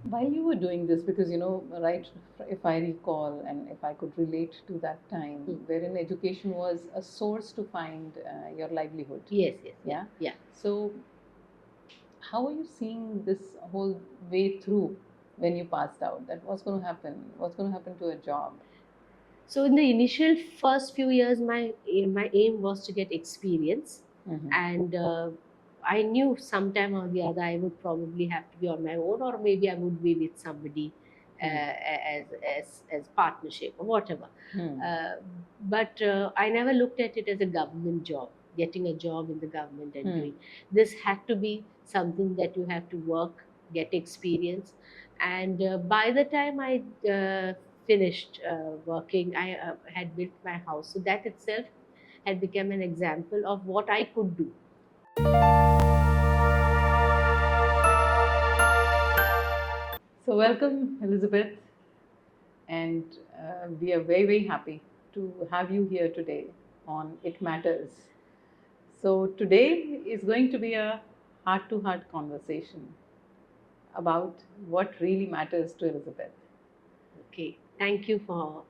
While you were doing this, because right, if I recall and if I could relate to that time, Hmm. wherein education was a source to find your livelihood. Yes, yes, yeah, Yeah. yeah. So, how are you seeing this whole way through when you passed out? That what's going to happen? What's going to happen to a job? So in the initial first few years, my aim was to get experience, Mm-hmm. and I knew sometime or the other I would probably have to be on my own, or maybe I would be with somebody Hmm. as partnership or whatever. Hmm. Uh, but I never looked at it as a government job, getting a job in the government and Hmm. doing this had to be something that you have to work, get experience, and by the time I finished working, I had built my house. So that itself had become an example of what I could do. So, welcome, Elizabeth, and we are very, very happy to have you here today on It Matters. So, today is going to be a heart to heart conversation about what really matters to Elizabeth. Okay, thank you for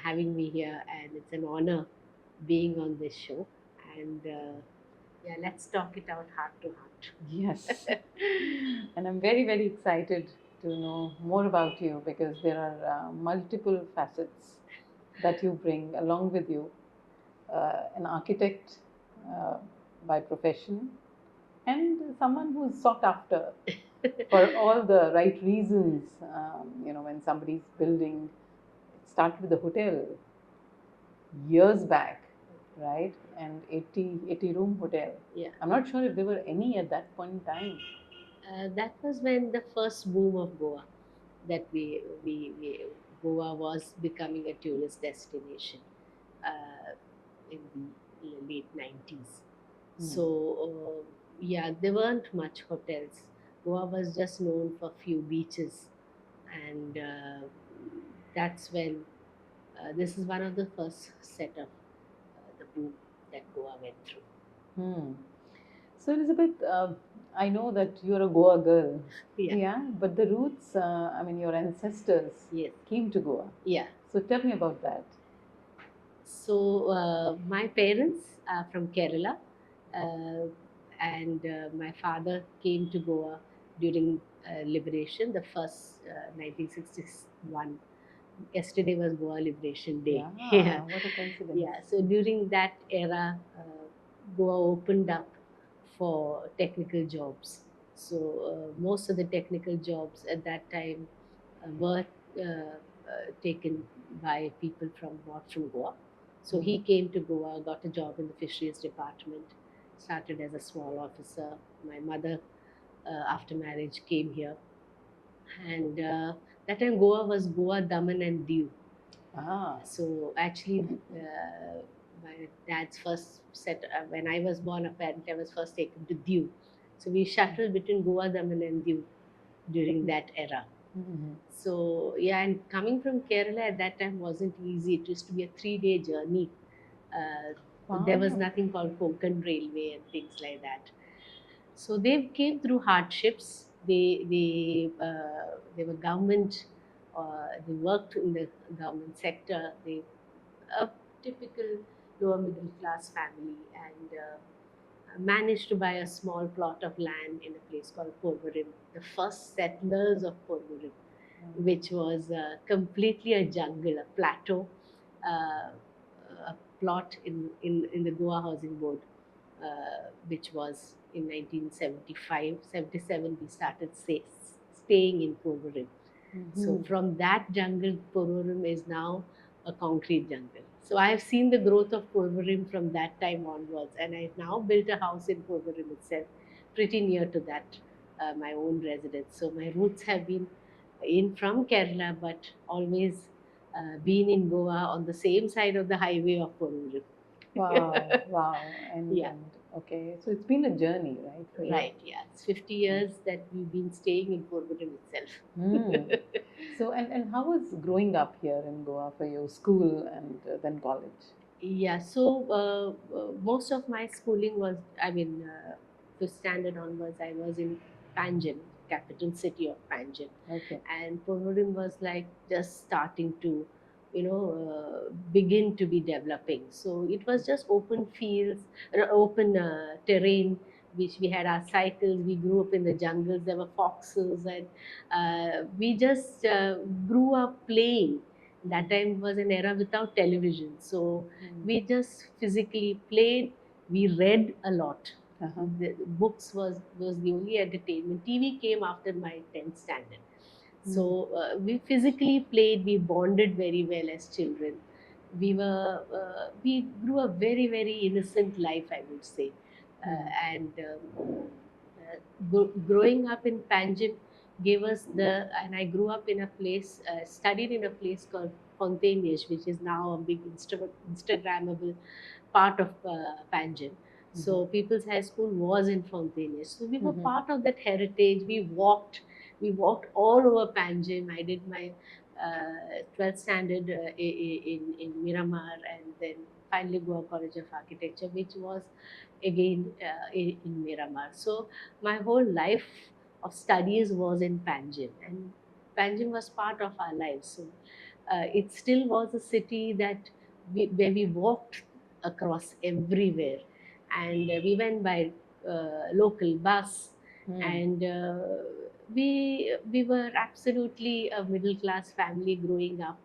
having me here, and it's an honor being on this show. And yeah, let's talk it out heart to Yes, heart. and I'm very, very excited to know more about you because there are multiple facets that you bring along with you. An architect uh, by profession, and someone who's sought after for all the right reasons. When somebody's building, it started with a hotel years back, right? And 80 room hotel. Yeah. I'm not sure if there were any at that point in time. That was when the first boom of Goa, that we Goa was becoming a tourist destination in the late 90s. Hmm. So yeah, there weren't much hotels. Goa was just known for few beaches, and that's when this is one of the first set of the boom that Goa went through. Hmm. So, Elizabeth, I know that you're a Goa girl, Yeah. yeah, but the roots, your ancestors Yes. came to Goa. Yeah. So, tell me about that. So my parents are from Kerala, uh, and my father came to Goa during liberation, the first 1961. Yesterday was Goa Liberation Day. Yeah, Yeah, what a coincidence. yeah. So during that era, Goa opened up for technical jobs. So most of the technical jobs at that time were taken by people from not from Goa. So he Mhm. came to Goa, got a job in the fisheries department, started as a small officer. My mother, after marriage, came here, and that time Goa was Goa, Daman, and Diu. Ah. So actually, my dad's first set when I was born, apparently I was first taken to Diu. So we shuttled between Goa, Daman, and Diu during that era. Mhm. So yeah, and coming from Kerala at that time wasn't easy. It used to be a 3 day journey. Uh, there was Wow. nothing called Konkan Railway and things like that. So they came through hardships. They were government. They worked in the government sector. They a typical lower middle class family, and managed to buy a small plot of land in a place called Porvorim, the first settlers of Porvorim, which was completely a jungle, a plateau, a plot in the Goa Housing Board, which was in 1975, 77, we started staying in Porvorim. So Mhm. from that jungle, Porvorim is now a concrete jungle. So I have seen the growth of Porvorim from that time onwards, and I've now built a house in Porvorim itself, pretty near to that, my own residence. So my roots have been in from Kerala, but always been in Goa on the same side of the highway of Porvorim. Wow, wow. And Yeah, and okay, so it's been a journey, right, for you? right. Yeah, it's 50 years that we've been staying in Porvorim Hmm. itself. So and how was growing up here in Goa for you, school and then college? Yeah, so most of my schooling was, I mean, fifth standard onwards, I was in Panjim, capital city of Panjim. Okay. And Purulim was like just starting to, begin to be developing. So it was just open fields, open terrain, which we had our cycles. We grew up in the jungles. There were foxes, and we just grew up playing. That time was an era without television, so we just physically played. We read a lot. The books was the only entertainment. TV came after my 10th standard. So we physically played. We bonded very well as children. We grew a very very innocent life, I would say. And growing up in Panjim gave us and I grew up in a place, studied in a place called Fontainhas, which is now a big Instagrammable part of Panjim. So People's High School was in Fontainhas. So we were part of that heritage. We walked all over Panjim. I did my 12th standard in Miramar, and then finally Goa College of Architecture, which was again in Miramar. So my whole life of studies was in Panjim, and Panjim was part of our lives. So it still was a city that where we walked across everywhere, and we went by local bus, and we were absolutely a middle class family growing up,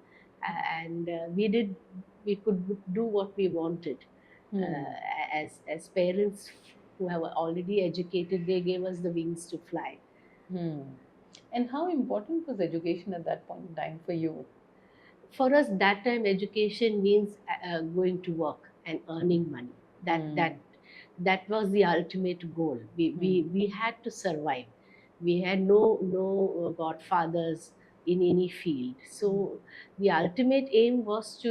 and we could do what we wanted. As parents who have already educated, they gave us the wings to fly. And how important was education at that point in time for you? For us, that time, education means going to work and earning money. That was the ultimate goal. We had to survive. We had no godfathers in any field. So the ultimate aim was to,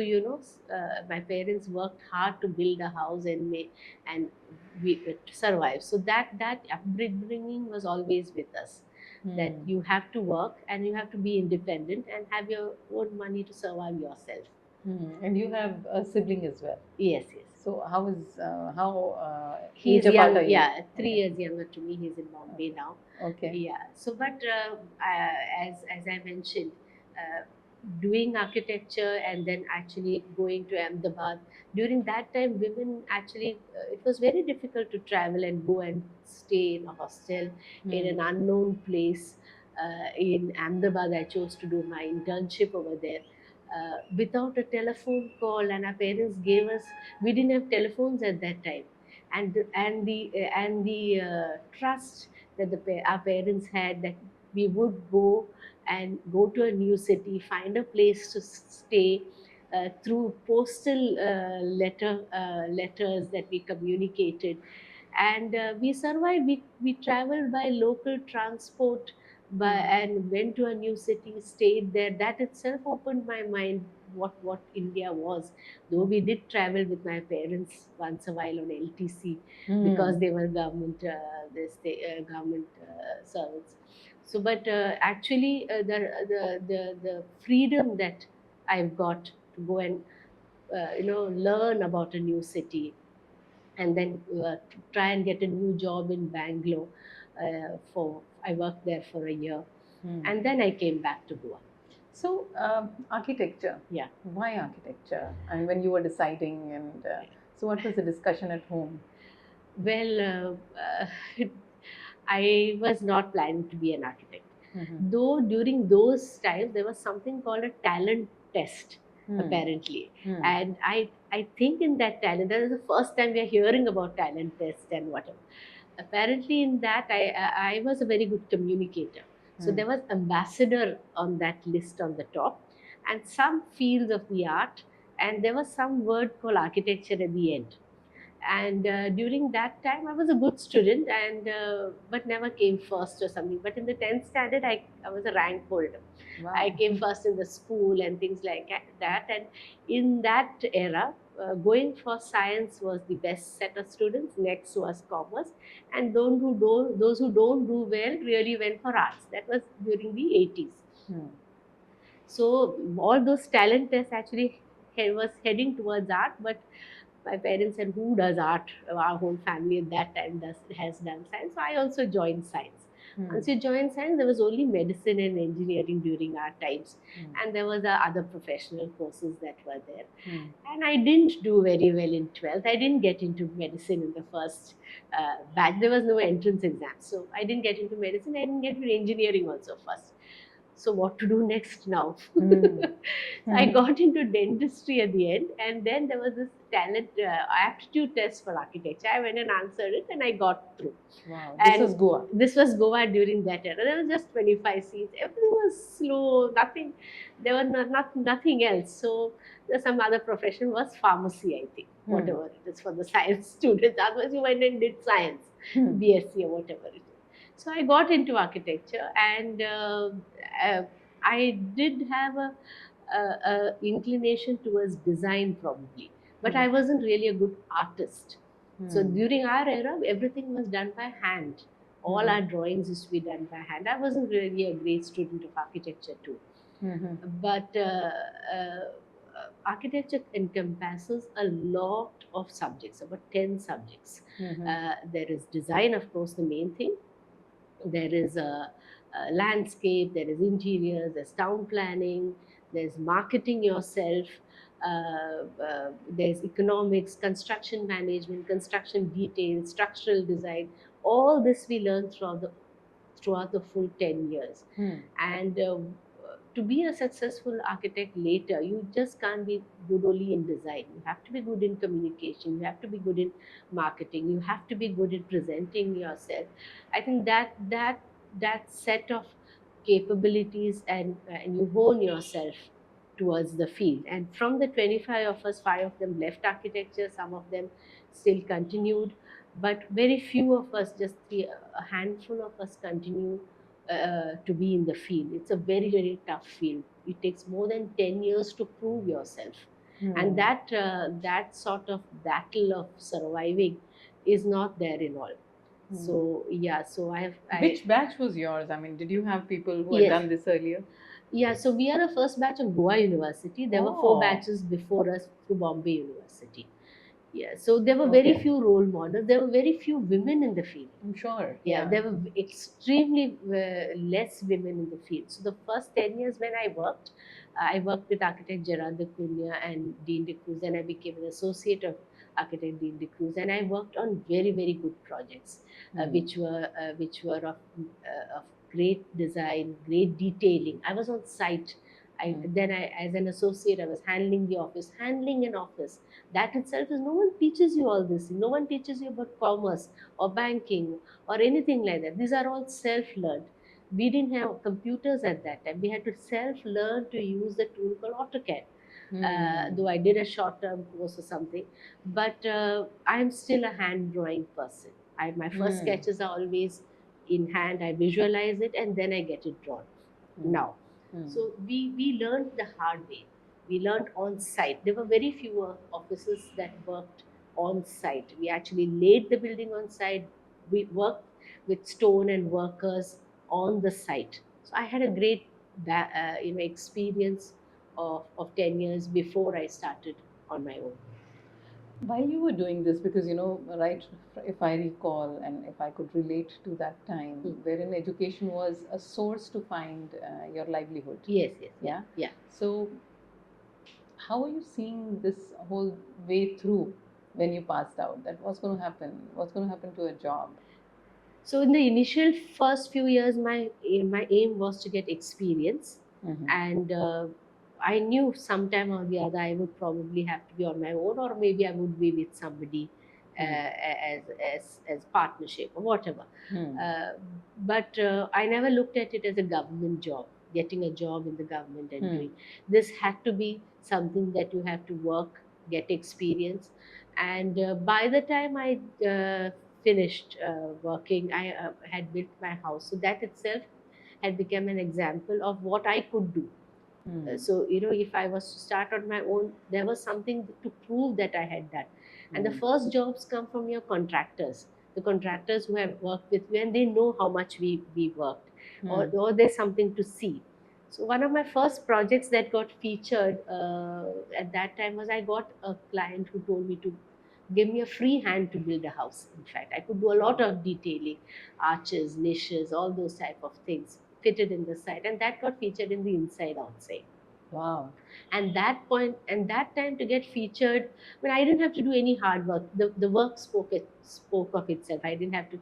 my parents worked hard to build a house and we to survive. So that upbringing was always with us. That you have to work and you have to be independent and have your own money to survive yourself. And you have a sibling as well. Yes. So how is he's age apart young, are you? yeah, 3 years younger to me. He's in Bombay now. Okay. Yeah. So, but as I mentioned, doing architecture and then actually going to Ahmedabad. During that time, women actually, it was very difficult to travel and go and stay in a hostel in an unknown place. In Ahmedabad, I chose to do my internship over there. Without a telephone call, and our parents gave us, we didn't have telephones at that time, and the trust that our parents had, that we would go to a new city, find a place to stay, through postal letters that we communicated, and we survived. We traveled by local transport, and went to a new city, stayed there. That itself opened my mind what India was. Though we did travel with my parents once a while on LTC, because they were government servants. So, but actually, the freedom that I've got to go and learn about a new city, and then try and get a new job in Bangalore. I worked there for a year, and then I came back to Goa. So architecture. Yeah. Why architecture? I mean, when you were deciding, and so what was the discussion at home? Well, I was not planning to be an architect. Though during those times there was something called a talent test, apparently. And I think in that talent, that is the first time we are hearing about talent test and whatever. Apparently in that I was a very good communicator. So there was ambassador on that list on the top, and some fields of the art, and there was some word called architecture at the end. And during that time I was a good student, and but never came first or something. But in the 10th standard I was a rank holder. Wow. I came first in the school and things like that. And in that era, going for science was the best set of students. Next was commerce, and those who don't do well really went for arts. That was during the 80s. So all those talent tests actually was heading towards art, but my parents said, "Who does art?" Our whole family at that time has done science. So I also joined science. Once you join science, there was only medicine and engineering during our times, and there was other professional courses that were there. And I didn't do very well in 12th. I didn't get into medicine in the first batch. There was no entrance exam, so I didn't get into medicine. I didn't get into engineering also first. So what to do next now? So I got into dentistry at the end, and then there was this talent aptitude test for architecture. I went and answered it, and I got through. Wow, this was Goa. This was Goa during that era. There was just 25 seats. Everything was slow. Nothing. There was nothing else. So some other profession was pharmacy, I think. Whatever it is for the science students. Otherwise, you went and did science, BSc or whatever it is. So I got into architecture, and I did have a inclination towards design probably, but I wasn't really a good artist. So during our era, everything was done by hand. All our drawings used to be done by hand. I wasn't really a great student of architecture too. But architecture encompasses a lot of subjects, about 10 subjects. There is design, of course, the main thing. There is a landscape, there is interiors, there's town planning, there's marketing yourself, there's economics, construction management, construction details, structural design. All this we learn throughout the full 10 years. And to be a successful architect later, you just can't be good only in design. You have to be good in communication. You have to be good in marketing. You have to be good in presenting yourself. I think that set of capabilities, and you hone yourself towards the field. And from the 25 of us, 5 of them left architecture. Some of them still continued, but very few of us, just a handful of us, continue to be in the field. It's a very, very tough field. It takes more than 10 years to prove yourself. And that sort of battle of surviving is not there in all. So yeah, so Which batch was yours? I mean, did you have people who had done this earlier? Yeah, so we are the first batch of Goa University. There were 4 batches before us through Bombay University. Yeah, so there were very few role models. There were very few women in the field. I'm sure. Yeah, there were extremely less women in the field. So the first 10 years when I worked with architect Gerard de Cunha and Dean de Cruz, and I became an associate of architect Dean de Cruz, and I worked on very, very good projects, which were of great design, great detailing. I was on site. Then as an associate, I was handling the office. Handling an office, that itself is, no one teaches you all this. No one teaches you about commerce or banking or anything like that. These are all self-learned. We didn't have computers at that time. We had to self-learn to use the tool called AutoCAD. Though I did a short-term course or something, but I'm still a hand-drawing person. My first sketches are always in hand. I visualize it and then I get it drawn. Now. So we learned the hard way. We learned on site. There were very few offices that worked on site. We actually laid the building on site. We worked with stone and workers on the site. So I had a great experience of 10 years before I started on my own. While you were doing this, because right, if I recall and if I could relate to that time, wherein education was a source to find your livelihood. Yes. Yeah. Yeah. So how are you seeing this whole way through when you passed out? That what's going to happen? What's going to happen to a job? So in the initial first few years, my aim was to get experience, and I knew sometime or the other I would probably have to be on my own, or maybe I would be with somebody as partnership or whatever. But I never looked at it as a government job, getting a job in the government and doing. This had to be something that you have to work, get experience. And by the time I finished working, I had built my house. So that itself had become an example of what I could do. So, if I was to start on my own, there was something to prove that I had done. And the first jobs come from your contractors, the contractors who have worked with you, and they know how much we worked, or there's something to see. So one of my first projects that got featured at that time was, I got a client who told me to gave me a free hand to build a house. In fact, I could do a lot of detailing, arches, niches, all those type of things fitted in the site, and that got featured in the inside outside. Wow. And that point and that time to get featured, when I didn't have to do any hard work, the work spoke of itself. I didn't have to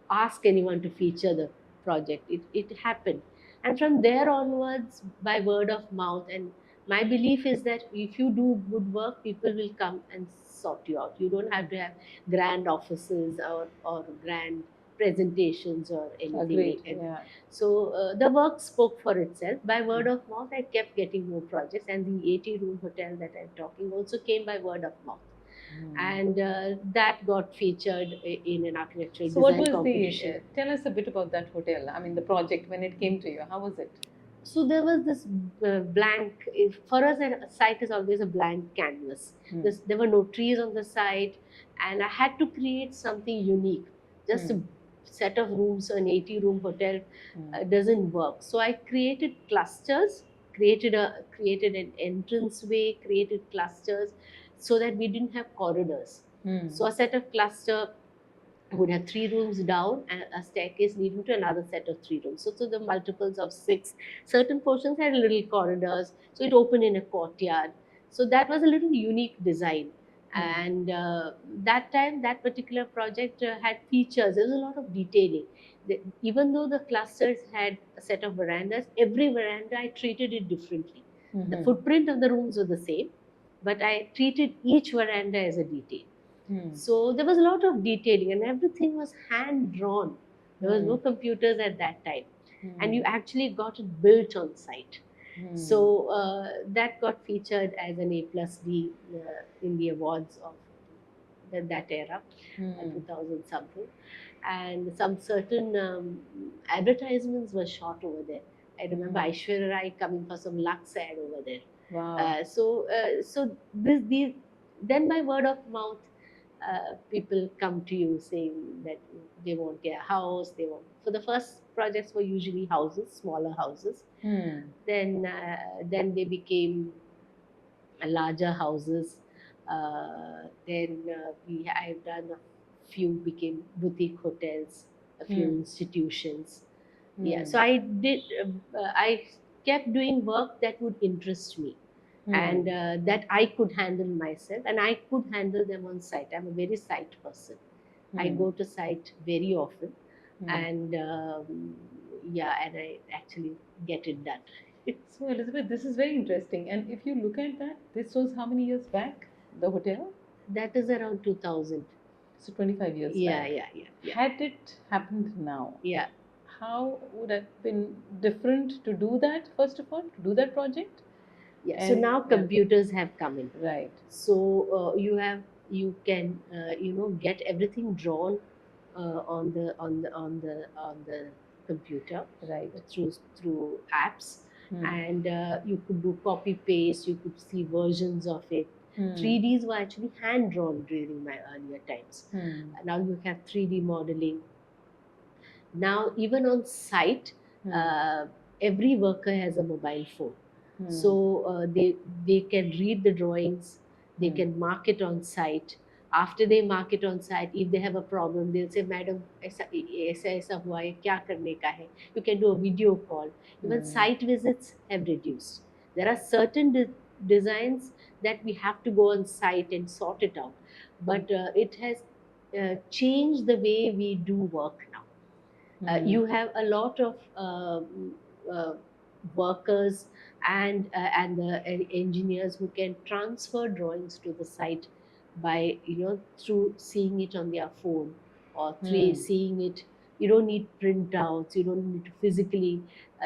ask anyone to feature the project. It happened, and from there onwards, by word of mouth. And my belief is that if you do good work, people will come and sort you out. You don't have to have grand offices or grand presentations or anything. Agreed. Yeah. So the work spoke for itself. By word of mouth, I kept getting more projects, and the 80-room hotel that I'm talking also came by word of mouth, and that got featured in an architectural So, what design was competition. the? Tell us a bit about that hotel. I mean, the project when it came to you. How was it? So there was this blank. For us, a site is always a blank canvas. There were no trees on the site, and I had to create something unique. Just a set of rooms, an 80-room hotel doesn't work. So I created clusters, created an entranceway, created clusters, so that we didn't have corridors. So a set of cluster would have 3 rooms down and a staircase leading to another set of 3 rooms. So the multiples of 6. Certain portions had little corridors, so it opened in a courtyard. So that was a little unique design. And that time, that particular project had features. There was a lot of detailing. Even though the clusters had a set of verandas, every veranda I treated it differently. The footprint of the rooms were the same, but I treated each veranda as a detail. So there was a lot of detailing, and everything was hand drawn. There was no computers at that time, and you actually got it built on site. So that got featured as an A+D in the awards of that era, 2000 something, and some certain advertisements were shot over there. I remember Aishwarya Rai coming for some Lux ad over there. Wow. So these then by word of mouth, people come to you saying that they want a house. They want, for the first projects were usually houses, smaller houses. Then they became larger houses. I've done a few became boutique hotels, a few institutions. Yeah, so I kept doing work that would interest me, and that I could handle myself, and I could handle them on site. I'm a very site person. I go to site very often, and and I actually get it done. So, Elizabeth, this is very interesting. And if you look at that, this was how many years back? The hotel? That is around 2000. So, 25 years back. Yeah. Had it happened now, Yeah. how would it have been different to do that, first of all, to do that project? Yeah. So now computers have come in. Right. So you can get everything drawn on the computer, Right. through apps, and you could do copy paste. You could see versions of it. 3Ds were actually hand drawn during my earlier times. Now you have 3D modeling. Now even on site, every worker has a mobile phone. So they can read the drawings, they can mark it on site. After they mark it on site, if they have a problem, they'll say, "Madam, ऐसा हुआ है, क्या करने का है?" You can do a video call. Even site visits have reduced. There are certain designs that we have to go on site and sort it out, but it has changed the way we do work now. You have a lot of workers and the engineers who can transfer drawings to the site by through seeing it on their phone or through seeing it. You don't need printouts. You don't need to physically.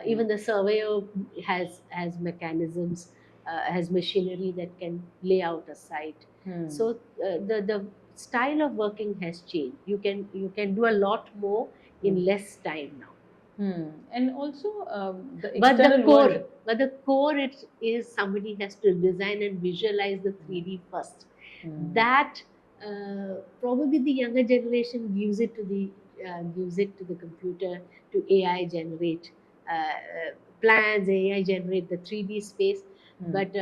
Even the surveyor has mechanisms, has machinery that can lay out a site. So the style of working has changed. You can do a lot more in less time now. And also the But the external core, world. it is somebody has to design and visualize the 3D first. That probably the younger generation gives it to the computer, to AI generate plans, AI generate the 3D space. But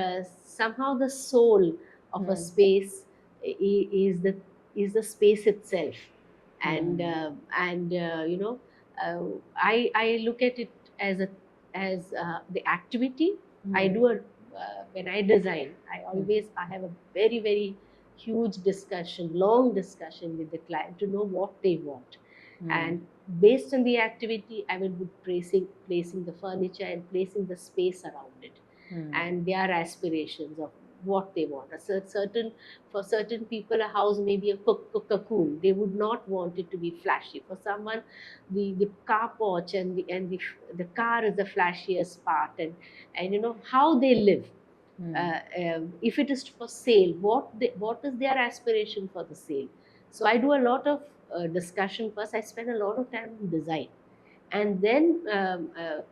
somehow the soul of a space is the space itself. And Hmm. uh, I look at it as the activity I Hmm. do. When I design, Hmm. I have a very very huge discussion, long discussion with the client to know what they want. Hmm. And based on the activity, I will be placing the furniture and placing the space around it, Hmm. and their aspirations of what they want. Certain For certain people, a house may be a cocoon. They would not want it to be flashy. For someone, the car porch the car is the flashiest part, and how they live. Hmm. If it is for sale, what is their aspiration for the sale? So I do a lot of discussion first. I spend a lot of time on design, and then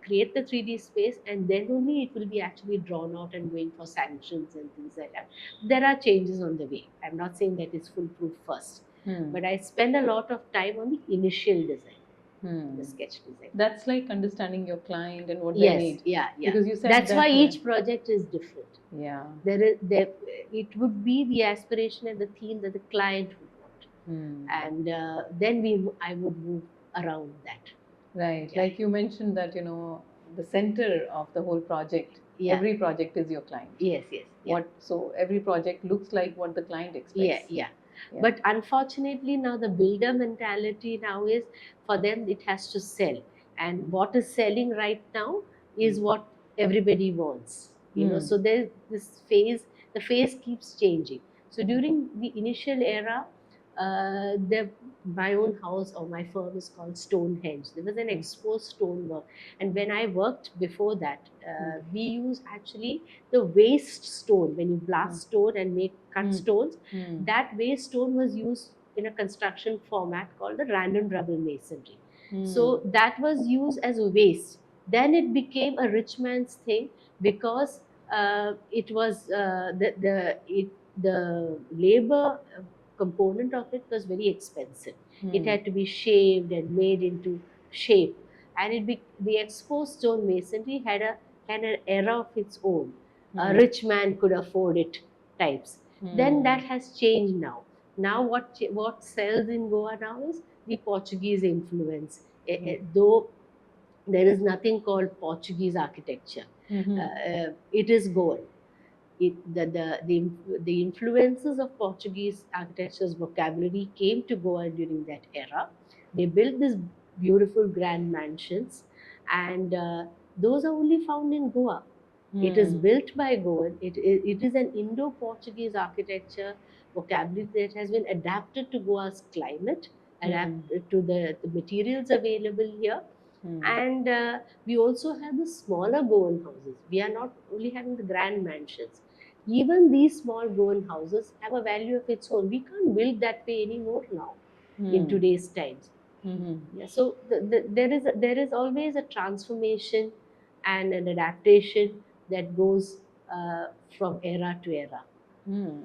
create the 3D space, and then only it will be actually drawn out and going for sanctions and things like that. There are changes on the way. I'm not saying that it's foolproof first, Hmm. but I spend a lot of time on the initial design, the Hmm. sketch design. That's like understanding your client and what they Yes, need. yeah, yeah. Because you said That's why that, yeah. each project is different. Yeah. There it would be the aspiration and the theme that the client would want, Hmm. and then I would move around that. Right. Yeah, Like you mentioned that, the center of the whole project, yeah, every project is your client. yes, yes, yeah. So every project looks like what the client Yeah, expects. yeah. Yeah. But unfortunately, now the builder mentality now is, for them it has to sell, and what is selling right now is what everybody wants. Hmm. So there's this phase. The phase keeps changing. So during the initial era, my own house or my firm is called Stonehenge. There was an Hmm. exposed stonework, and when I worked before that, Hmm. we use actually the waste stone. When you blast stone and make cut Hmm. stones, Hmm. that waste stone was used in a construction format called the random rubble masonry. Hmm. So that was used as a waste. Then it became a rich man's thing, because it was the labor component of it was very expensive. It Hmm. had to be shaved and made into shape, and the exposed stone masonry had an era of its own. A Hmm. rich man could afford it types. Then Hmm. that has changed now. Now what sells in Goa now is the Portuguese influence. Though there is nothing called Portuguese architecture, Hmm. it is Goan. The influences of Portuguese architecture's vocabulary came to Goa during that era. They built these beautiful grand mansions, and those are only found in Goa. It is Hmm. built by Goan. It is an Indo-Portuguese architecture vocabulary that has been adapted to Goa's climate, Hmm. adapted to the materials available here. Hmm. And we also have the smaller Goan houses. We are not only having the grand mansions. Even these small Goan houses have a value of its own. We can't build that way anymore now in Hmm. today's times. Hmm. Yeah, so there is always a transformation and an adaptation that goes from era to era. Hmm.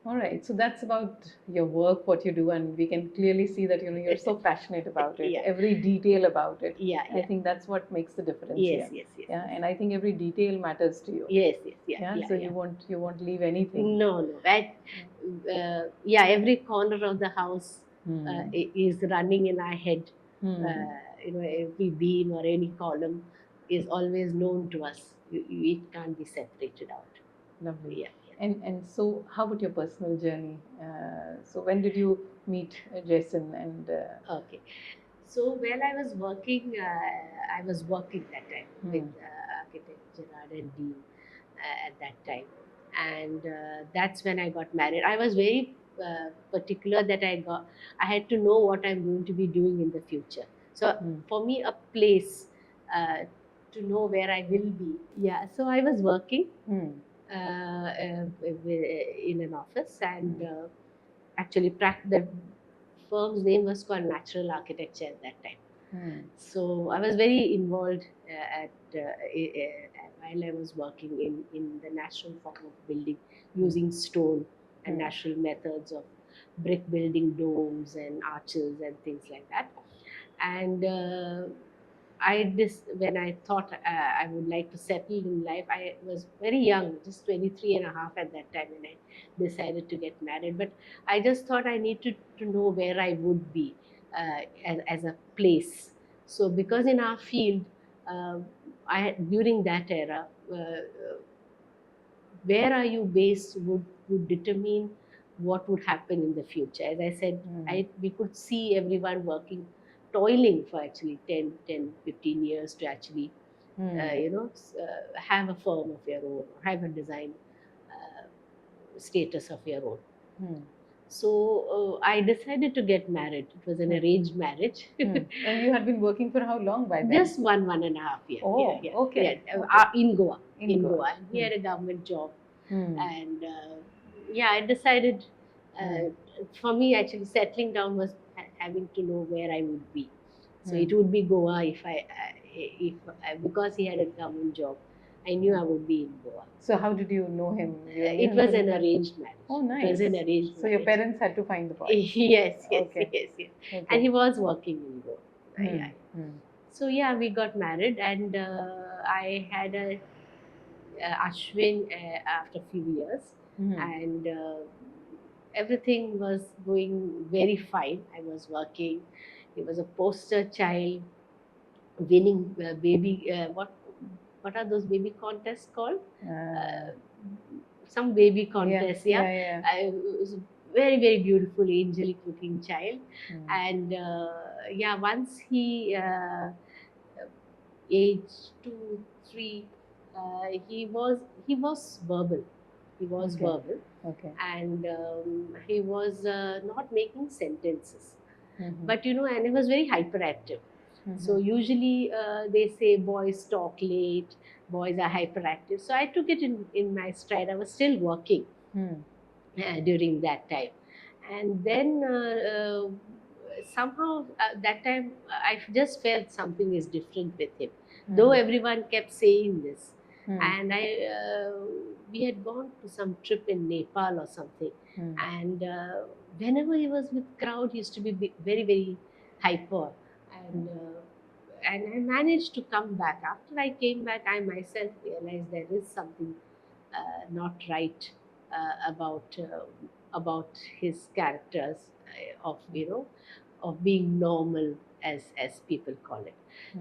All right. So that's about your work, what you do, and we can clearly see that you're so passionate about it, Yeah, every detail about it. yeah, I yeah. think that's what makes the difference Yes, here. yes, yes, Yeah, yes. and I think every detail matters to you. Yes, yes, yeah, Yeah. yeah, So yeah. you won't leave anything. No, no. Yeah, every corner of the house Hmm. is running in our head. Hmm. Every beam or any column is always known to us. It can't be separated out. Lovely. Yeah, yeah. And so, how about your personal journey? So, when did you meet Jason? And Okay. So while I was working that time with hmm. architect Gerard and Dean at that time, and that's when I got married. I was very particular that I had to know what I'm going to be doing in the future. So Hmm. for me, a place to know where I will be. Yeah. So I was working Hmm. in an office, and Hmm. actually the firm's name was called Natural Architecture at that time. Hmm. So I was very involved while I was working in the natural form of building, using stone and Hmm. natural methods of brick building domes and arches and things like that. And when I thought I would like to settle in life, I was very young, just 23 and a half at that time when I decided to get married. But I just thought I need to know where I would be as a place. So because in our field, during that era, where are you based would determine what would happen in the future. As I said, we could see everyone working, toiling for actually 10, 10, 15 years to actually, have a firm of your own, have a design status of your own. So I decided to get married. It was an arranged marriage. And you had been working for how long by then? Just 1.5 years. Oh, yeah. okay. In Goa. In Goa. And he had a government job. And I decided, for me actually settling down was having to know where I would be. So it would be Goa because he had a government job. I knew I would be in Goa. So how did you know him? It was an arranged marriage. Oh, nice. It was an arranged So your parents had to find the boy. Yes. Okay. And he was working in Goa. So we got married, and I had a Ashwin after a few years, and everything was going very fine. I was working. He was a poster child, winning baby. What are those baby contests called? Some baby contest. It was a very, very beautiful, angelic looking child. And once he age 2, 3, he was verbal. He was verbal. Okay. And he was not making sentences. But and he was very hyperactive. So usually they say boys talk late, boys are hyperactive. So I took it in my stride. I was still working during that time. And then somehow that time I just felt something is different with him. Though everyone kept saying this. And we had gone to some trip in Nepal or something. And whenever he was with crowd, he used to be very, very hyper. And I managed to come back. After I came back, I myself realized there is something not right about his characters of being normal, as people call it.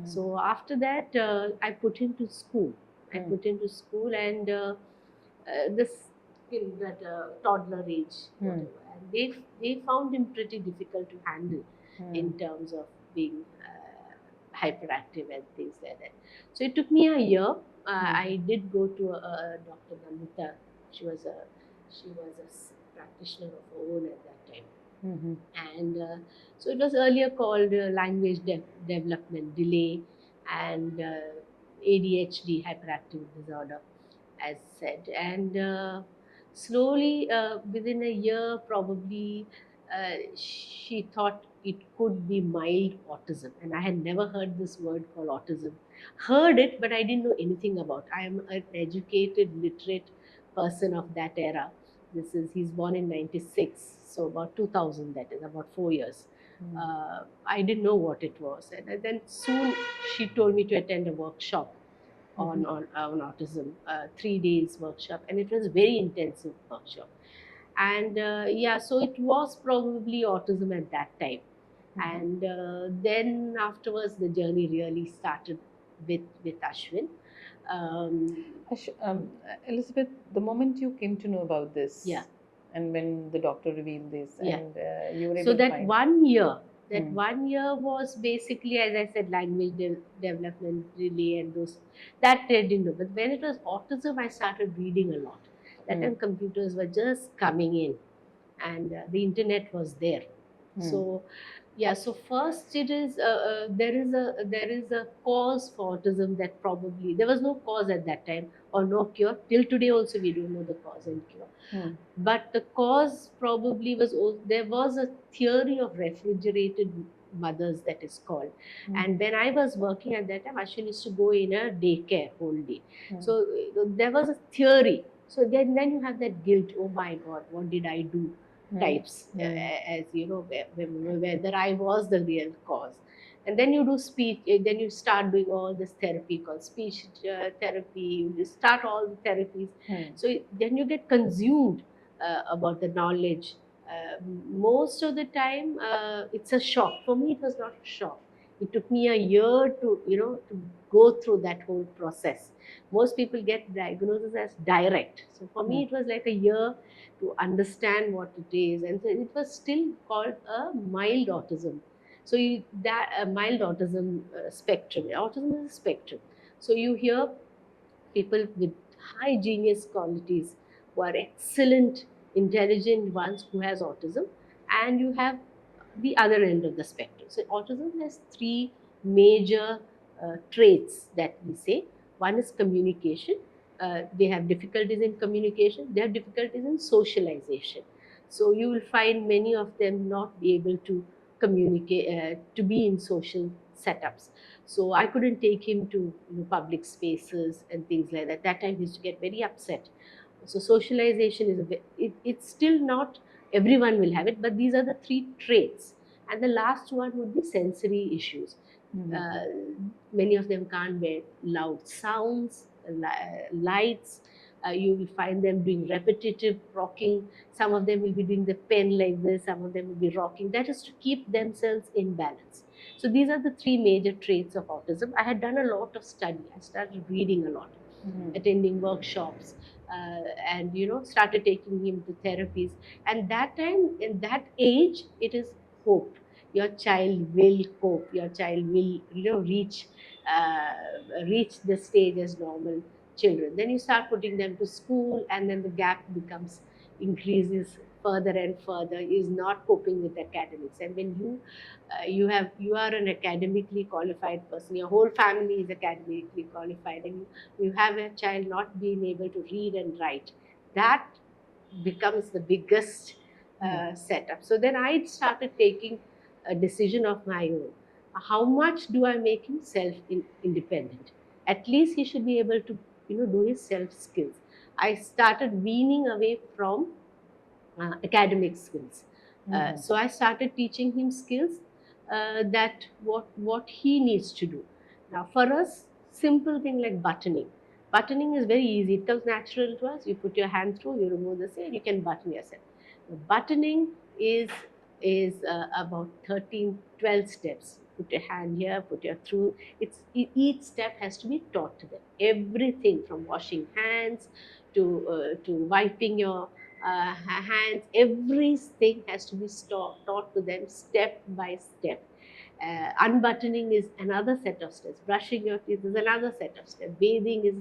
So after that, I put him to school. And this toddler age, whatever. And they found him pretty difficult to handle in terms of being hyperactive and things like that. So it took me a year. I did go to Dr. Namita. She was a practitioner of her own at that time. And so it was earlier called language development delay and ADHD, hyperactive disorder, as said. And slowly, within a year, probably, she thought it could be mild autism. And I had never heard this word called autism. Heard it, but I didn't know anything about it. I am an educated, literate person of that era. He's born in 96, so about 2000, that is, about 4 years. I didn't know what it was. And then soon she told me to attend a workshop on autism, 3 days workshop, and it was a very intensive workshop. And so it was probably autism at that time. And then afterwards, the journey really started with Ashwin. Elizabeth, the moment you came to know about this, and when the doctor revealed this, and you were able so to that find... 1 year, 1 year was basically, as I said, language development delay and those that I didn't know. But when it was autism, I started reading a lot. That time computers were just coming in, and the internet was there. So so first it is there is a cause for autism that probably there was no cause at that time or no cure. Till today also we don't know the cause and cure. But the cause probably was, there was a theory of refrigerated mothers, that is called. And when I was working at that time, Ashwin used to go in a daycare whole day. So there was a theory. So then you have that guilt, oh my God, what did I do? Types, as you know, whether I was the real cause. And then you do speech, then you start doing all this therapy called speech therapy. You start all the therapies. So then you get consumed about the knowledge. Most of the time, it's a shock. For me, it was not a shock. It took me a year to, to go through that whole process. Most people get diagnosis as direct. So for me, it was like a year to understand what it is. And so it was still called a mild autism. So that mild autism spectrum. Autism is a spectrum. So you hear people with high genius qualities who are excellent, intelligent ones who has autism, and you have the other end of the spectrum. So autism has three major traits that we say. One is communication. They have difficulties in communication. They have difficulties in socialization. So you will find many of them not be able to communicate, to be in social setups. So I couldn't take him to public spaces and things like that. That time he used to get very upset. So socialization is it's still not everyone will have it, but these are the three traits. And the last one would be sensory issues. Many of them can't bear loud sounds, lights. You will find them doing repetitive rocking. Some of them will be doing the pen like this, some of them will be rocking. That is to keep themselves in balance. So these are the three major traits of autism. I had done a lot of study. I started reading a lot, attending workshops, and started taking him to therapies. And that time, in that age, it is hope. Your child will cope. Your child will reach the stage as normal children. Then you start putting them to school, and then the gap becomes increases further and further. Is not coping with academics. And when you are an academically qualified person, your whole family is academically qualified, and you have a child not being able to read and write, that becomes the biggest setup. So then I started taking a decision of my own. How much do I make him independent? At least he should be able to do his self skills. I started weaning away from academic skills. So I started teaching him skills that what he needs to do. Now for us, simple thing like buttoning. Buttoning is very easy. It comes natural to us. You put your hand through, you remove the seam, you can button yourself. Buttoning is about 13, 12 steps. Put your hand here, put your through. Each step has to be taught to them. Everything from washing hands to wiping your hands, everything has to be taught to them step by step. Unbuttoning is another set of steps. Brushing your teeth is another set of steps. Bathing is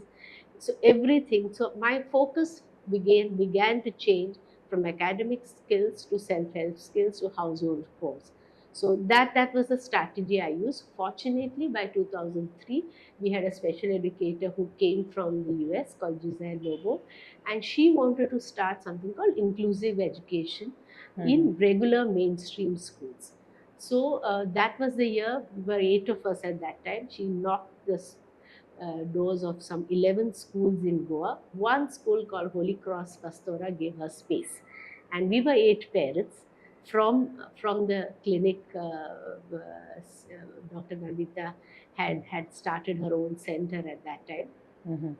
so everything. So my focus began to change from academic skills to self-help skills to household chores. So that was the strategy I used. Fortunately, by 2003, we had a special educator who came from the US called Giselle Lobo, and she wanted to start something called inclusive education in regular mainstream schools. So that was the year. We were 8 of us at that time. She knocked the doors of some 11 schools in Goa. One school called Holy Cross Pastora gave her space, and we were 8 parents from the clinic. Dr. Nandita had started her own center at that time.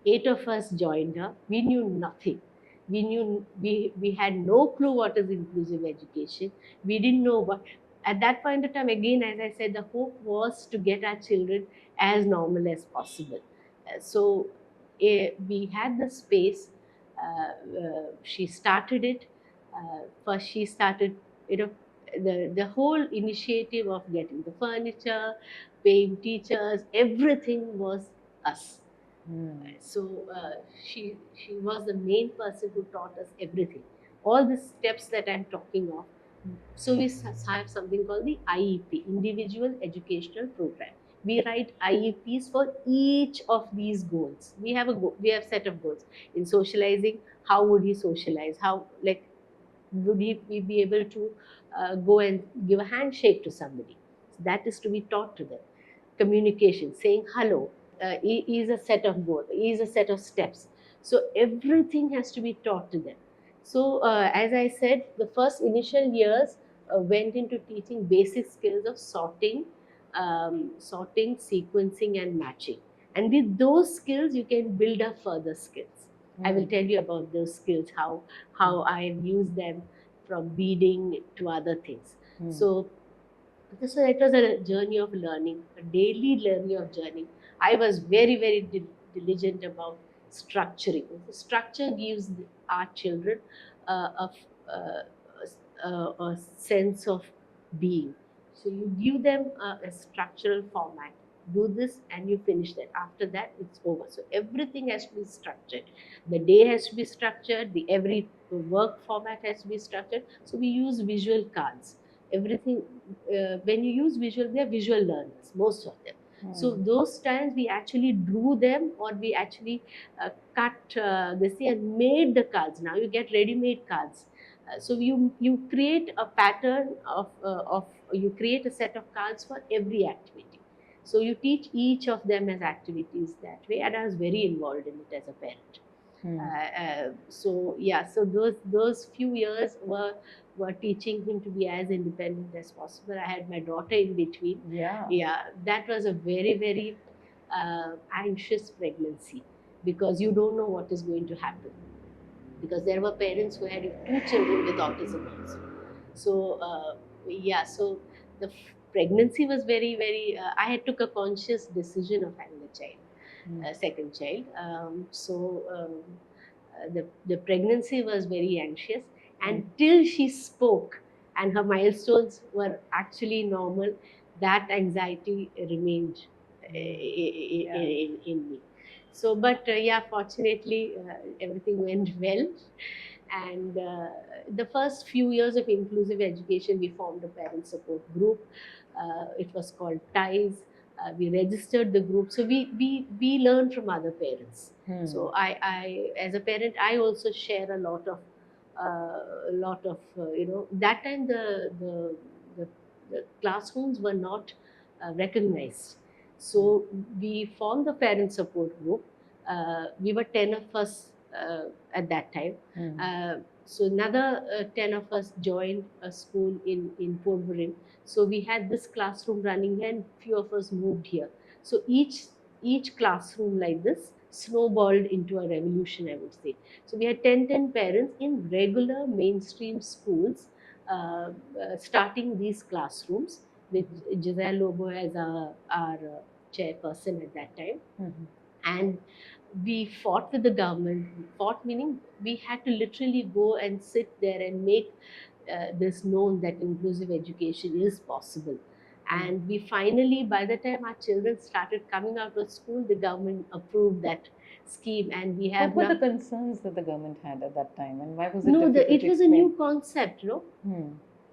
8 of us joined her. We knew nothing. We had no clue what is inclusive education. We didn't know what. At that point of time, again, as I said, the hope was to get our children as normal as possible. So we had the space. She started it. First, she started, the whole initiative of getting the furniture, paying teachers, everything was us. So she was the main person who taught us everything, all the steps that I'm talking of. So we have something called the IEP, Individual Educational Program. We write IEPs for each of these goals. We have we have set of goals in socializing. How would he socialize? How would he be able to go and give a handshake to somebody? So that is to be taught to them. Communication, saying hello, is a set of goals, is a set of steps. So everything has to be taught to them. So as I said, the first initial years went into teaching basic skills of sorting, sorting, sequencing, and matching. And with those skills, you can build up further skills. I will tell you about those skills, how I've used them from beading to other things. So it was a journey of learning, a daily learning of journey. I was very, very diligent about structuring. The structure gives our children a sense of being. So you give them a structural format. Do this and you finish that. After that, it's over. So everything has to be structured. The day has to be structured. The every work format has to be structured. So we use visual cards. Everything when you use visual, they are visual learners, most of them. So those times we actually drew them, or we actually cut this and made the cards. Now you get ready-made cards. So you create a pattern of you create a set of cards for every activity. So you teach each of them as activities that way, and I was very involved in it as a parent. So those few years were teaching him to be as independent as possible. I had my daughter in between. That was a very, very anxious pregnancy, because you don't know what is going to happen, because there were parents who had 2 children with autism also. So the pregnancy was very, very I had took a conscious decision of having a child, second child. The pregnancy was very anxious until she spoke and her milestones were actually normal. That anxiety remained in me. So, but fortunately, everything went well. And the first few years of inclusive education, we formed a parent support group. It was called TIES. We registered the group, so we learn from other parents. So I as a parent, I also share a lot of that time the classrooms were not recognized. So we formed the parent support group. We were 10 of us at that time. So another 10 of us joined a school in Purvarim. So we had this classroom running, and few of us moved here. So each classroom like this snowballed into a revolution, I would say. So we had 10 parents in regular mainstream schools starting these classrooms, with Giselle Lobo as our chairperson at that time. And we fought with the government. Fought meaning we had to literally go and sit there and make this known that inclusive education is possible. And we finally, by the time our children started coming out of school, the government approved that scheme. And we have What were the concerns that the government had at that time, and why was it no, difficult it was a new concept, no?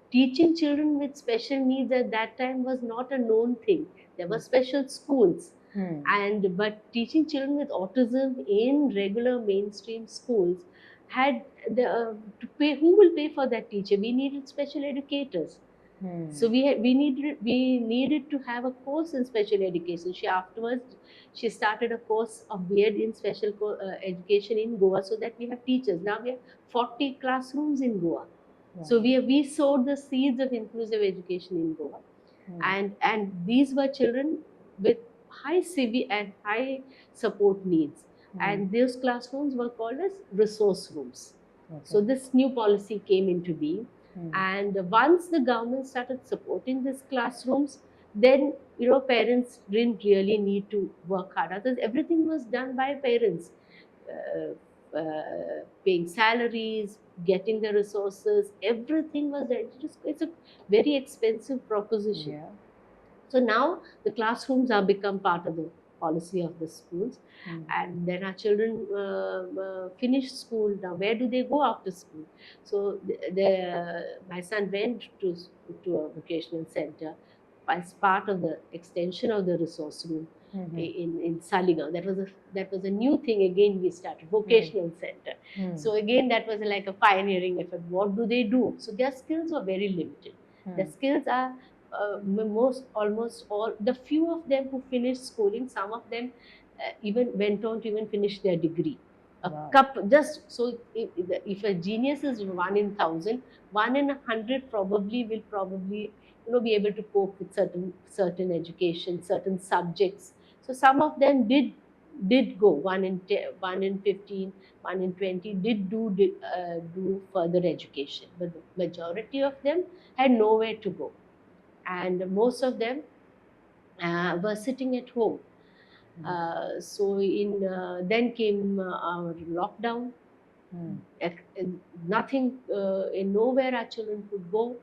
Teaching children with special needs at that time was not a known thing. There were special schools. But teaching children with autism in regular mainstream schools had to pay. Who will pay for that teacher? We needed special educators. So we needed to have a course in special education. She started a course of B.Ed in special education in Goa, so that we have teachers. Now we have 40 classrooms in Goa. So we sowed the seeds of inclusive education in Goa. And these were children with high CV and high support needs. And those classrooms were called as resource rooms. So this new policy came into being. And once the government started supporting these classrooms, then parents didn't really need to work hard. Others, everything was done by parents. Paying salaries, getting the resources, everything was there. It's a very expensive proposition. So now the classrooms have become part of the policy of the schools. And then our children finish school. Now where do they go after school? So my son went to a vocational center as part of the extension of the resource room in Saligaon. That was a new thing again. We started vocational center. So again, that was like a pioneering effort. What do they do? So their skills were very limited. The skills are almost all, the few of them who finished schooling, some of them even went on to even finish their degree. If a genius is 1 in 1,000, 1 in 100 probably will be able to cope with certain education, certain subjects. So some of them did go, one in 15, one in 20 did do further education, but the majority of them had nowhere to go, and most of them were sitting at home. So in then came our lockdown. Nothing, in nowhere our children could go,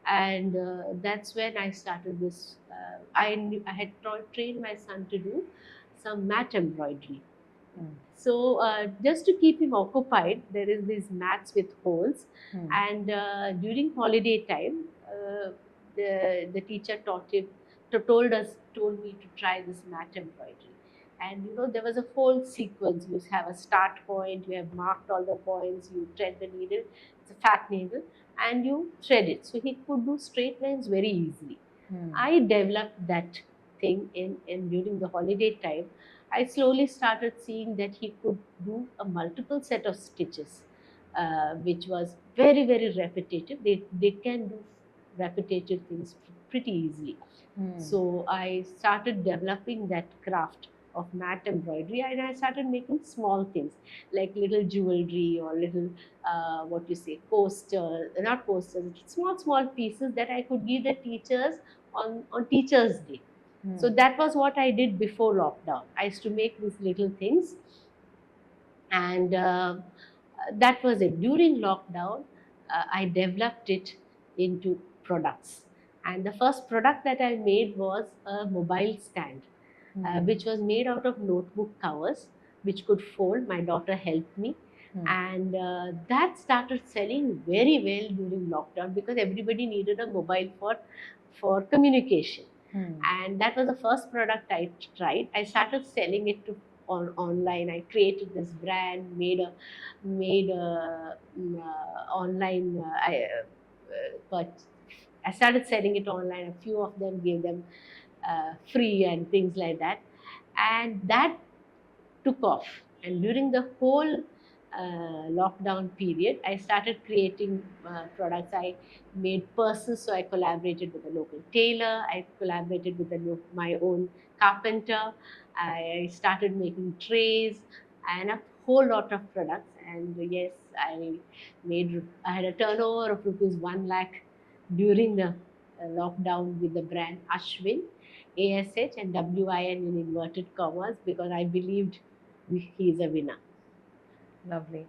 and that's when I started this. I had trained my son to do some mat embroidery. So just to keep him occupied, there is these mats with holes, and during holiday time, the teacher told me to try this mat embroidery. And there was a whole sequence. You have a start point, you have marked all the points, you thread the needle, it's a fat needle, and you thread it. So he could do straight lines very easily. I developed that thing in during the holiday time. I slowly started seeing that he could do a multiple set of stitches, which was very, very repetitive. They can do repetitive things pretty easily. So I started developing that craft of mat embroidery, and I started making small things like little jewelry or little what you say, not coasters, small pieces that I could give the teachers on Teachers' Day. So that was what I did before lockdown. I used to make these little things, and that was it. During lockdown, I developed it into products. And the first product that I made was a mobile stand, which was made out of notebook covers, which could fold. My daughter helped me. And that started selling very well during lockdown because everybody needed a mobile for communication. And that was the first product I tried. I started selling it to online. I created this brand, made a online. But I started selling it online. A few of them gave them free and things like that, and that took off. And during the whole lockdown period, I started creating products. I made purses, so I collaborated with a local tailor. I collaborated with my own carpenter. I started making trays and a whole lot of products. And yes, I had a turnover of rupees 1 lakh during the lockdown with the brand Ashwin, ASH and WIN in inverted commas, because I believed he is a winner. Lovely.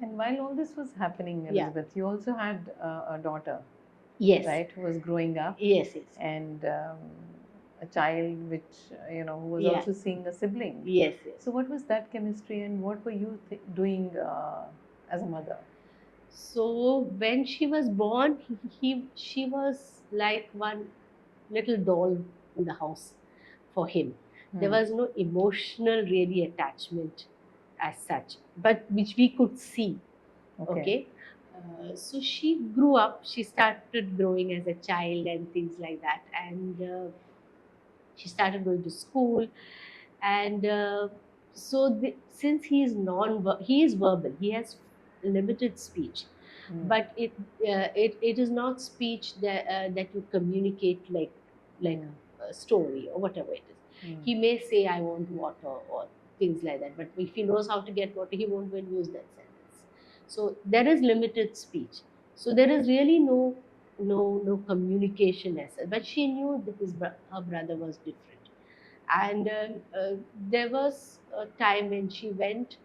And while all this was happening, Yeah. Elizabeth, you also had a daughter, Yes. right, who was growing up, Yes, yes. and a child who was Yeah. also seeing a sibling. Yes, yes. So what was that chemistry, and what were you doing as a mother? So when she was born, she was like one little doll in the house for him. There was no emotional really attachment as such, but which we could see. Okay. So she grew up. She started growing as a child and things like that, and she started going to school. And since he is verbal, he has limited speech, but it is not speech that you communicate like a story or whatever it is. He may say, I want water or things like that, but if he knows how to get water, he won't even use that sentence. So there is limited speech. So there is really no communication as such. But she knew that her brother was different. And there was a time when she went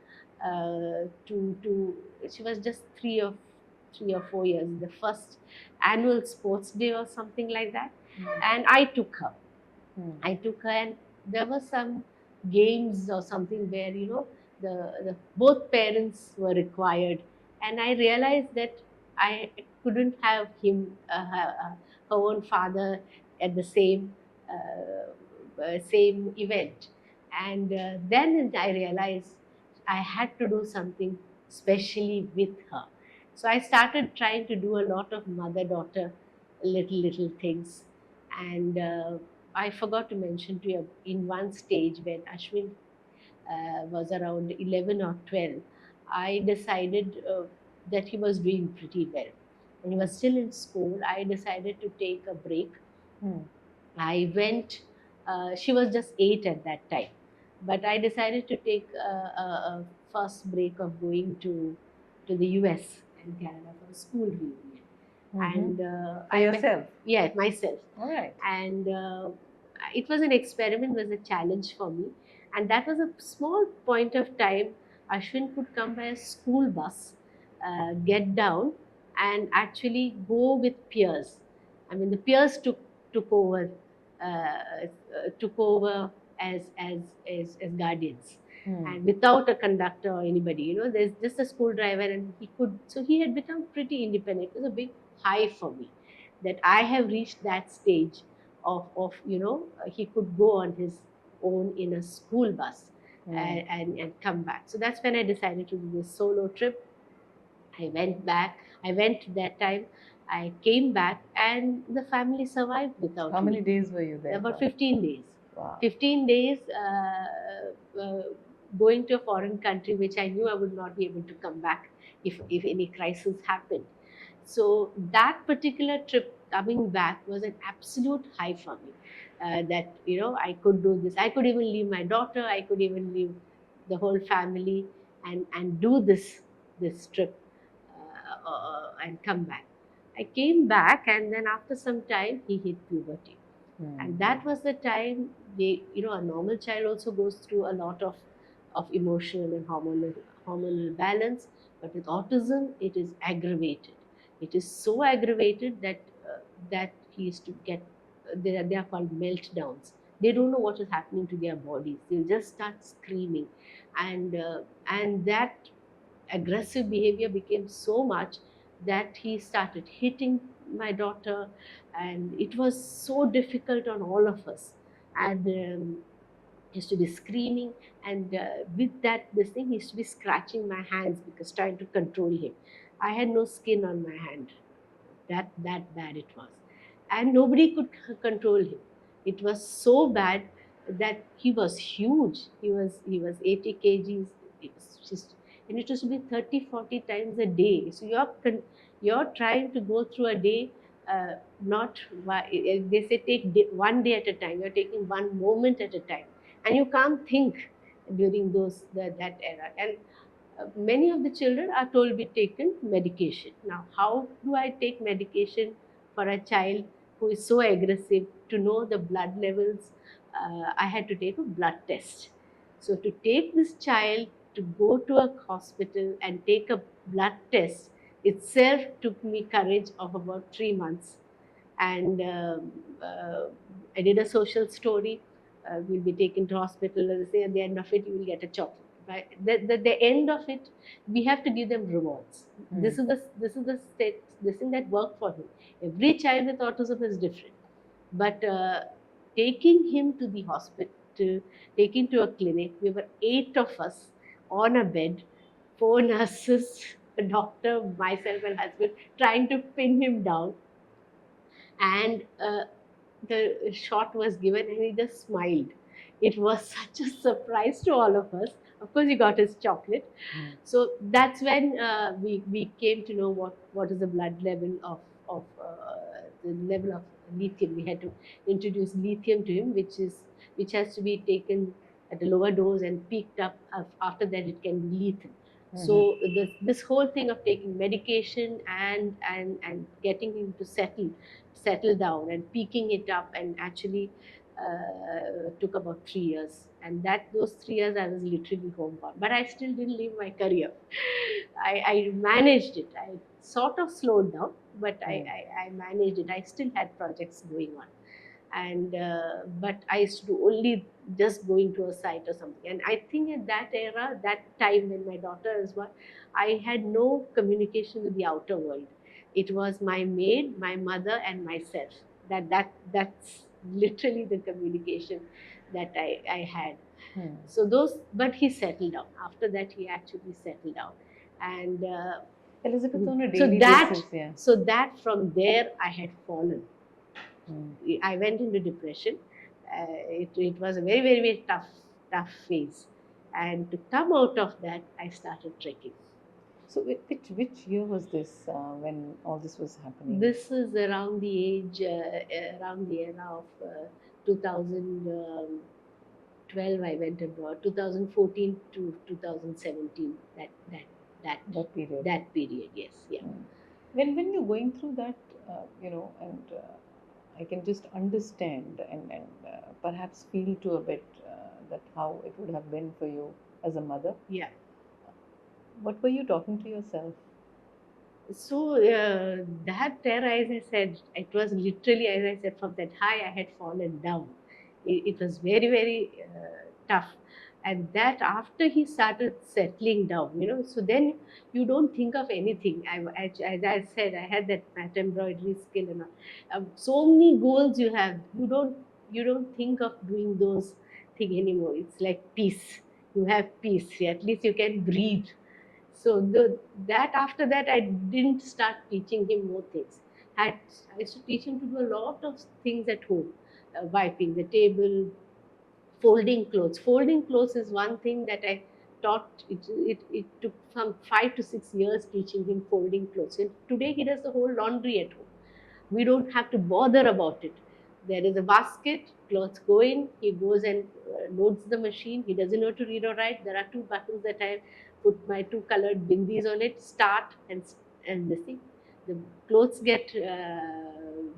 to she was just 3 or 4 years, the first annual sports day or something like that. And I took her. And there were some games or something where the both parents were required, and I realized that I couldn't have her own father at the same event. And then I realized I had to do something specially with her. So I started trying to do a lot of mother daughter little things. And I forgot to mention to you, in one stage when Ashwin was around 11 or 12, I decided that he was doing pretty well. when he was still in school, I decided to take a break. Hmm. I went, she was just 8 at that time, but I decided to take a first break of going to the US and Canada for a school reunion. Mm-hmm. And For yourself? Yeah, myself. All right. And it was an experiment, was a challenge for me. And that was a small point of time. Ashwin could come by a school bus, get down, and actually go with peers. I mean, the peers took over, took over as guardians, Hmm. and without a conductor or anybody. There's just a school driver, and he could. So he had become pretty independent. It was a big high for me that I have reached that stage of he could go on his own in a school bus and come back. So that's when I decided to do this solo trip. I went back. I went that time. I came back, and the family survived without How me. many days were you there? About for? 15 days. Wow. 15 days going to a foreign country, which I knew I would not be able to come back if any crisis happened. So that particular trip coming back was an absolute high for me. That I could do this. I could even leave my daughter. I could even leave the whole family and do this trip and come back. I came back, and then after some time, he hit puberty. And that was the time a normal child also goes through a lot of emotional and hormonal balance, but with autism it is aggravated. It is so aggravated that he used to get they are called meltdowns. They don't know what is happening to their bodies. They'll just start screaming, and that aggressive behavior became so much that he started hitting my daughter, and it was so difficult on all of us. And he used to be screaming, and with that this thing, he used to be scratching my hands because trying to control him. I had no skin on my hand. That bad it was, and nobody could control him. It was so bad that he was huge. He was 80 kgs. It was just, and it used to be 30, 40 times a day. So you're trying to go through a day, not they say take one day at a time. You're taking one moment at a time, and you can't think during that era. And many of the children are told to be taken medication. Now, how do I take medication for a child who is so aggressive? To know the blood levels, I had to take a blood test. So, to take this child to go to a hospital and take a blood test itself took me courage of about 3 months. And I did a social story. We'll be taken to hospital, and they say at the end of it you will get a chocolate. But the end of it, we have to give them rewards. This is the state, this thing that worked for him. Every child with autism is different, but taking him to the hospital, taking to a clinic, we were 8 of us on a bed, 4 nurses, a doctor, myself, and husband trying to pin him down. And the shot was given, and he just smiled. It was such a surprise to all of us. Of course, he got his chocolate. So that's when we came to know what is the blood level of the level of lithium. We had to introduce lithium to him, which has to be taken at a lower dose and peaked up. After that, it can be lethal. So this whole thing of taking medication and getting him to settle down and peaking it up, and actually took about 3 years. And those 3 years I was literally homebound, but I still didn't leave my career. I managed it. I sort of slowed down, but I managed it. I still had projects going on, and but I used to do only just going to a site or something. And I think at that era, that time when my daughter is born, I had no communication with the outer world. It was my maid, my mother, and myself. That's literally the communication that I had. So but he settled down. After that, he actually settled down, and Elizabeth, on a so daily that basis, yeah. so that from there I had fallen. I went into depression. It was a very, very, very tough phase. And to come out of that, I started trekking. So which year was this when all this was happening? This is around the age, around the era of 2012. I went abroad. 2014 to 2017. That period. That period. Yes. Yeah. When you're going through that, and I can just understand and perhaps feel to a bit that how it would have been for you as a mother. Yeah. What were you talking to yourself? So that terror, as I said, it was literally, as I said, from that high I had fallen down. It was very, very tough. And that after he started settling down, so then you don't think of anything. As I said, I had that mat embroidery skill and all. So many goals you have. You don't think of doing those things anymore. It's like peace. You have peace. At least you can breathe. So that after that, I didn't start teaching him more things. I used to teach him to do a lot of things at home, wiping the table, folding clothes. Folding clothes is one thing that I taught. It took from 5 to 6 years teaching him folding clothes. And today he does the whole laundry at home. We don't have to bother about it. There is a basket, clothes go in, he goes and loads the machine. He doesn't know to read or write. There are two buttons that I put my two colored bindis on it, start and this thing. The clothes get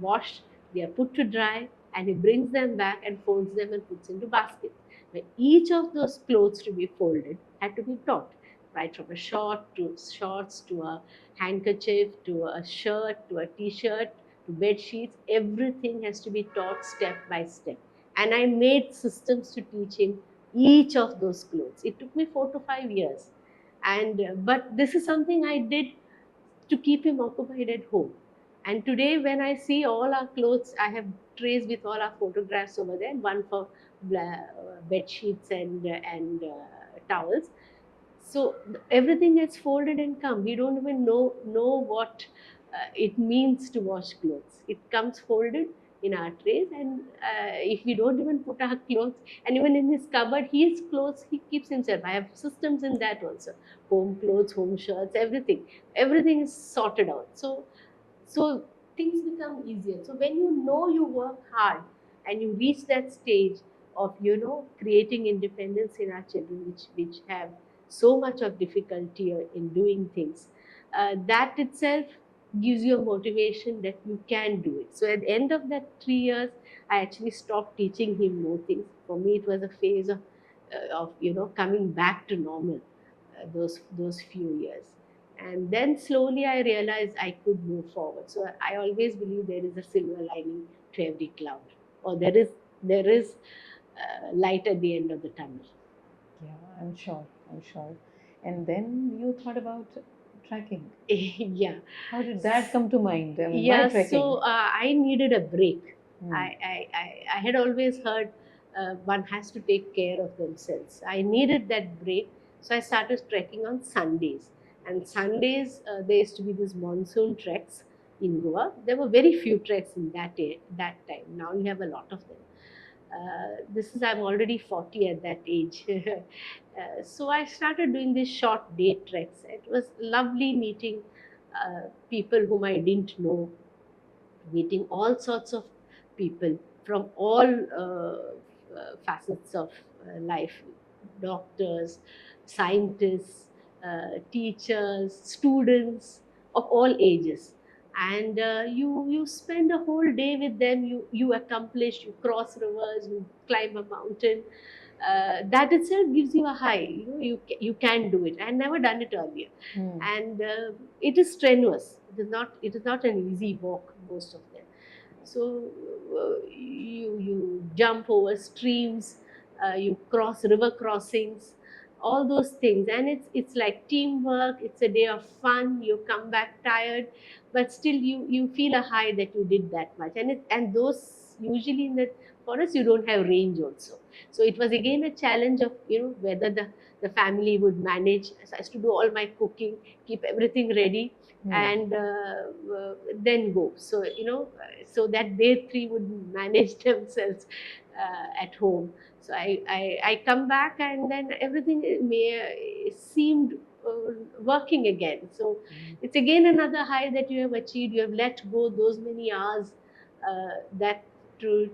washed, they are put to dry, and he brings them back and folds them and puts into baskets. But each of those clothes to be folded had to be taught, right from a short to shorts to a handkerchief to a shirt to a t-shirt to bed sheets. Everything has to be taught step by step. And I made systems to teach him each of those clothes. It took me 4 to 5 years. And but this is something I did to keep him occupied at home. And today, when I see all our clothes, I have trays with all our photographs over there, one for bed sheets and towels. So everything gets folded and come. We don't even know what it means to wash clothes. It comes folded in our trays, and if we don't even put our clothes, and even in his cupboard, his clothes he keeps himself. I have systems in that also. Home clothes, home shirts, everything is sorted out. So things become easier. So when you know you work hard and you reach that stage of creating independence in our children, which have so much of difficulty in doing things, that itself gives you a motivation that you can do it. So at the end of that 3 years, I actually stopped teaching him more things. For me, it was a phase of coming back to normal, those few years. And then slowly I realized I could move forward. So I always believe there is a silver lining to every cloud, or there is light at the end of the tunnel. Yeah, I'm sure. I'm sure. And then you thought about trekking. Yeah. How did that come to mind? I mean, why Yeah, trekking? so I needed a break. Hmm. I had always heard one has to take care of themselves. I needed that break, so I started trekking on Sundays. And Sundays, there used to be these monsoon treks in Goa. There were very few treks in that time. Now you have a lot of them. This is I'm already 40 at that age. So I started doing these short day treks. It was lovely meeting people whom I didn't know, meeting all sorts of people from all facets of life, doctors, scientists, teachers, students of all ages. And you spend a whole day with them. You accomplish, you cross rivers, you climb a mountain. That itself gives you a high. You can do it. I had never done it earlier. Hmm. And it is strenuous. It is not an easy walk, most of them. So you jump over streams, you cross river crossings, all those things. And it's like teamwork. It's a day of fun. You come back tired, but still you feel a high that you did that much. And those, usually in the forest, you don't have range also. So it was again a challenge of whether the family would manage. So I used to do all my cooking, keep everything ready, Hmm. and then go. So so that they three would manage themselves at home. So I come back, and then everything seemed working again. So it's again another high that you have achieved. You have let go those many hours that to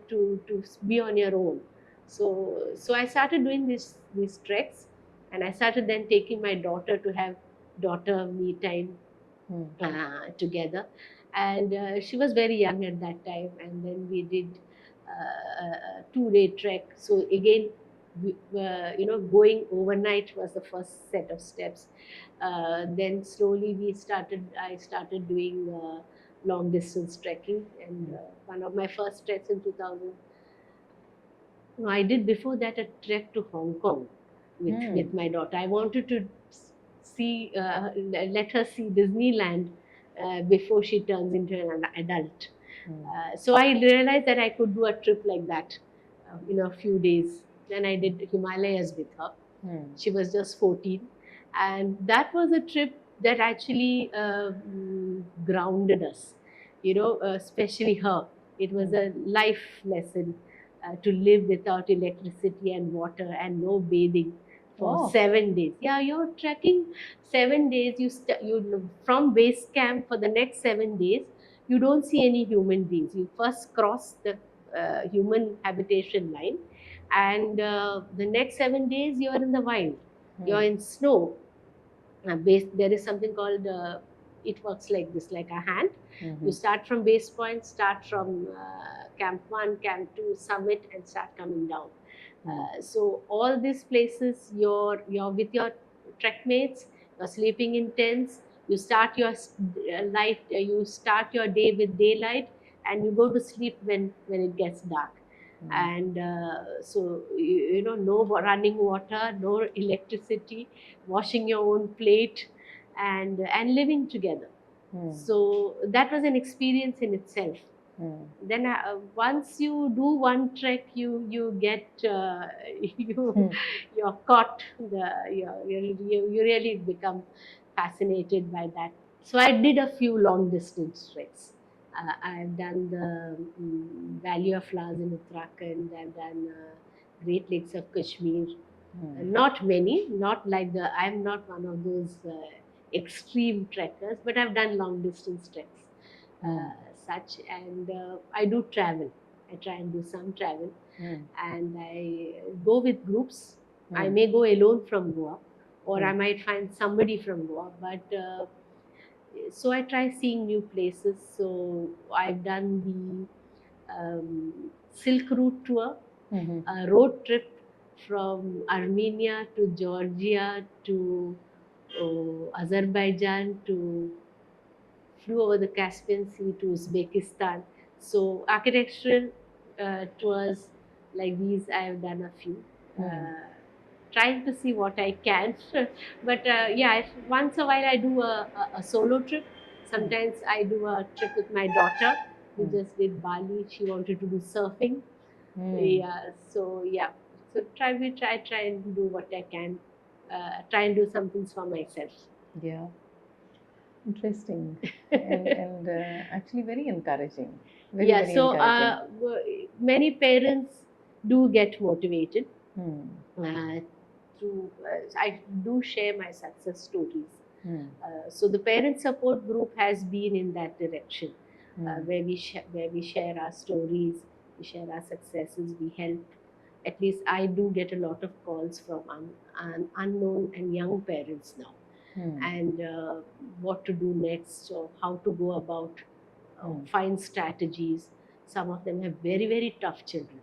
be on your own. So I started doing these treks, and I started then taking my daughter to have daughter me time together. And she was very young at that time, and then we did a 2-day trek. So again, we were, going overnight was the first set of steps. Then slowly I started doing long distance trekking, and one of my first treks in 2000. No, I did before that a trek to Hong Kong with my daughter. I wanted to see, let her see Disneyland before she turns into an adult. So I realized that I could do a trip like that in a few days. Then I did Himalayas with her. She was just 14, and that was a trip that actually grounded us. Especially her. It was a life lesson to live without electricity and water and no bathing for Oh. 7 days. Yeah, you're trekking 7 days. You from base camp for the next 7 days. You don't see any human beings. You first cross the human habitation line, and the next 7 days you're in the wild. You're in snow. There is something called it works like this, like a hand. You start from base point, start from camp 1, camp 2, summit, and start coming down. So all these places, you're with your trek mates, you're sleeping in tents. You start your you start your day with daylight, and you go to sleep when it gets dark. And so no running water, no electricity, washing your own plate, and living together. So that was an experience in itself. Then once you do one trek, you get you're caught. You really become fascinated by that. So I did a few long distance treks. I've done the Valley of Flowers in Uttarakhand. I've done Great Lakes of Kashmir. Not many, not like I'm not one of those extreme trekkers, but I've done long distance treks, such, and I do travel. I try and do some travel, and I go with groups. I may go alone from Goa, or I might find somebody from Goa, but so I try seeing new places. So I've done the Silk Route tour, a road trip from Armenia to Georgia to Azerbaijan, to flew over the Caspian Sea to Uzbekistan. So architectural tours like these, I have done a few. Trying to see what I can, but yeah, once a while I do a solo trip. Sometimes I do a trip with my daughter. We just did Bali. She wanted to do surfing. Yeah, so yeah, so try and do what I can. Try and do some things for myself. Yeah. Interesting. and actually very encouraging. Very, Yeah, very so encouraging. many parents do get motivated I do share my success stories. So the parent support group has been in that direction, where we share our stories, we share our successes, we help. At least I do get a lot of calls from unknown and young parents now, and what to do next, or how to go about, find strategies. Some of them have very, very tough children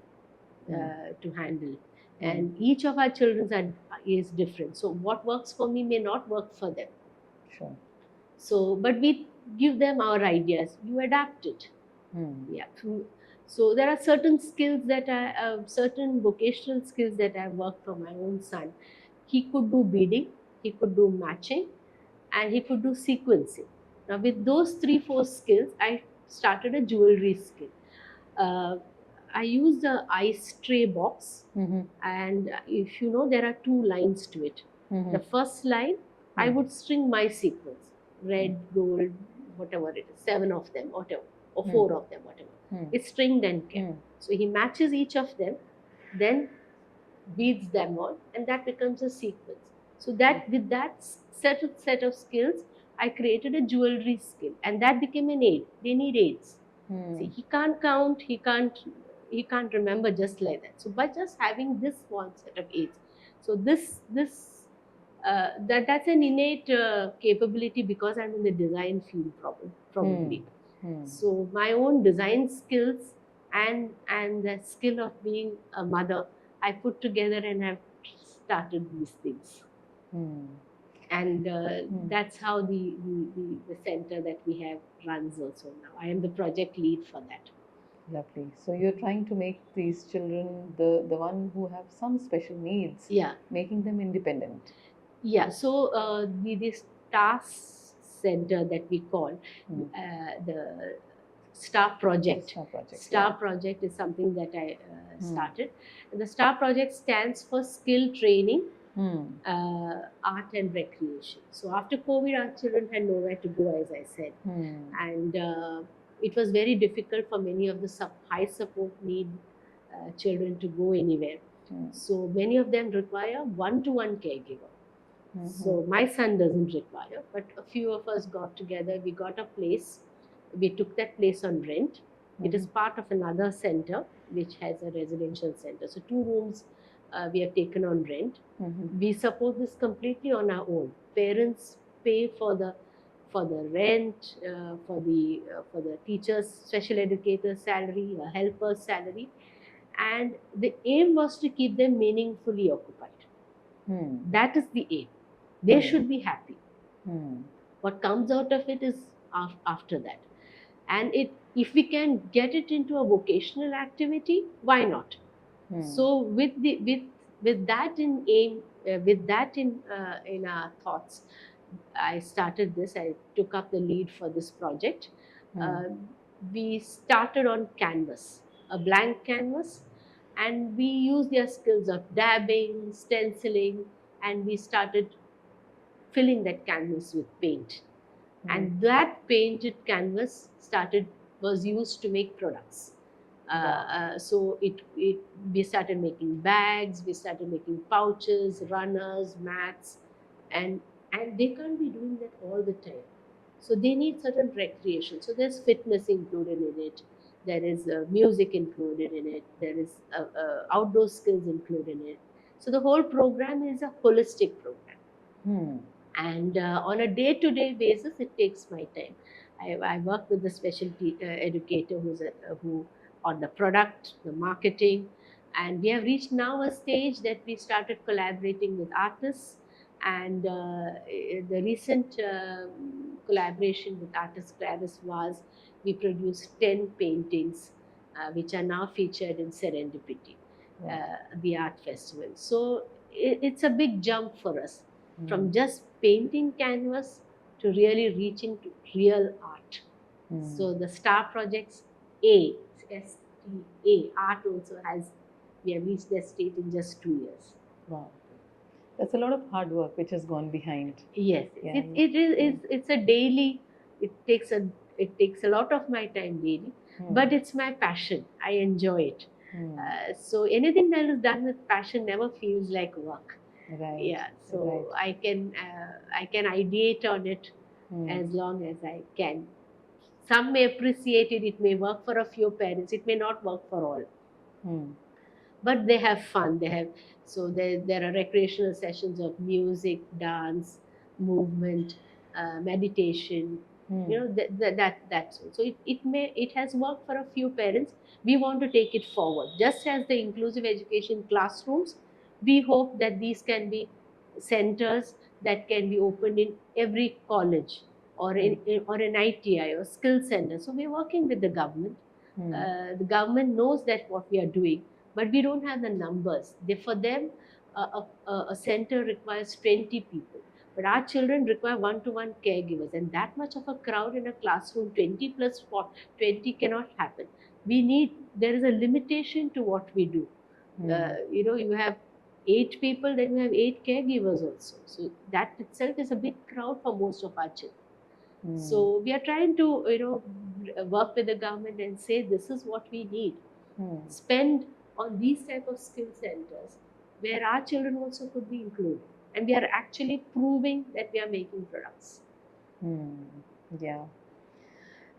to handle, and each of our children is different. So what works for me may not work for them. Sure. So, but we give them our ideas. You adapt it. Yeah. So there are certain skills certain vocational skills that I worked for my own son. He could do beading, he could do matching, and he could do sequencing. Now, with those 3-4 skills, I started a jewelry skill. I used a ice tray box, and if you know, there are 2 lines to it. The first line, I would string my sequence, red, gold, whatever it is, 7 of them, whatever, or 4 of them, whatever. It's stringed and kept. So he matches each of them, then beads them on, and that becomes a sequence. So that with that set of skills, I created a jewelry skill, and that became an aid. They need aids. See, he can't count, he can't remember just like that. So by just having this one set of aids, so this that's an innate capability because I'm in the design field probably. So my own design skills and the skill of being a mother, I put together and have started these things. And that's how the center that we have runs also now. I am the project lead for that. Lovely. So you're trying to make these children, the one who have some special needs, Yeah, making them independent. yeah. So this task center that we call the Star Project. Star project. Star Yeah. Project is something that I started. And the Star Project stands for Skill Training, Art and Recreation. So after COVID, our children had nowhere to go, as I said. And it was very difficult for many of the high support need children to go anywhere. So many of them require one-to-one caregiver. So my son doesn't require, but a few of us got together. We got a place. We took that place on rent. It is part of another center which has a residential center. So 2 rooms we have taken on rent. We support this completely on our own. Parents pay for the rent, for the teachers, special educators' salary, a helper's salary, and the aim was to keep them meaningfully occupied. That is the aim. They should be happy. What comes out of it is after that. And if we can get it into a vocational activity, why not? So with that in aim, with that in our thoughts, I started this. I took up the lead for this project. We started on canvas, a blank canvas, and we used their skills of dabbing, stenciling, and we started filling that canvas with paint. And that painted canvas was used to make products. So we started making bags, we started making pouches, runners, mats, and they can't be doing that all the time. So they need certain recreation. So there's fitness included in it. There is music included in it. There is outdoor skills included in it. So the whole program is a holistic program. And on a day-to-day basis, it takes my time. I work with the specialty educator who on the product, the marketing, and we have reached now a stage that we started collaborating with artists. And the recent collaboration with artist Claris was we produced 10 paintings, which are now featured in Serendipity, the art festival. So it's a big jump for us from just painting canvas to really reaching to real art. So the Star Projects STA, art also we have reached that state in just 2 years. Wow. That's a lot of hard work which has gone behind. Yes, yeah, it's a daily, it takes a lot of my time daily, but it's my passion. I enjoy it. So anything that is done with passion never feels like work. Right. Yeah, so I can ideate on it as long as I can. Some may appreciate it. It may work for a few parents. It may not work for all. But they have fun. So there are recreational sessions of music, dance, movement, meditation. You know that's so it has worked for a few parents. We want to take it forward. Just as the inclusive education classrooms, we hope that these can be centers that can be opened in every college or or an ITI or skill center. So we're working with the government. The government knows that what we are doing, but we don't have the numbers. For them, a center requires 20 people. But our children require one-to-one caregivers, and that much of a crowd in a classroom, 20 plus 20 cannot happen. There is a limitation to what we do. You have 8 people, then you have 8 caregivers also. So that itself is a big crowd for most of our children. So we are trying to, work with the government and say this is what we need. Spend on these type of skill centers where our children also could be included. and we are actually proving that we are making products. Yeah.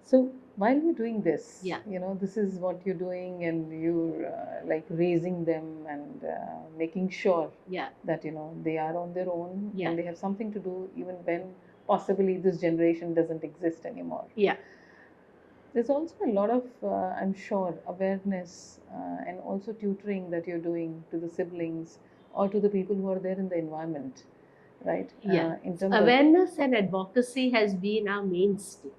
So while you're doing this, Yeah. this is what you're doing, and you're like raising them and making sure Yeah. that they are on their own Yeah. and they have something to do, even when possibly this generation doesn't exist anymore. Yeah. There's also a lot of, I'm sure, awareness and also tutoring that you're doing to the siblings or to the people who are there in the environment, right? Yeah. In terms Awareness and advocacy has been our mainstay of.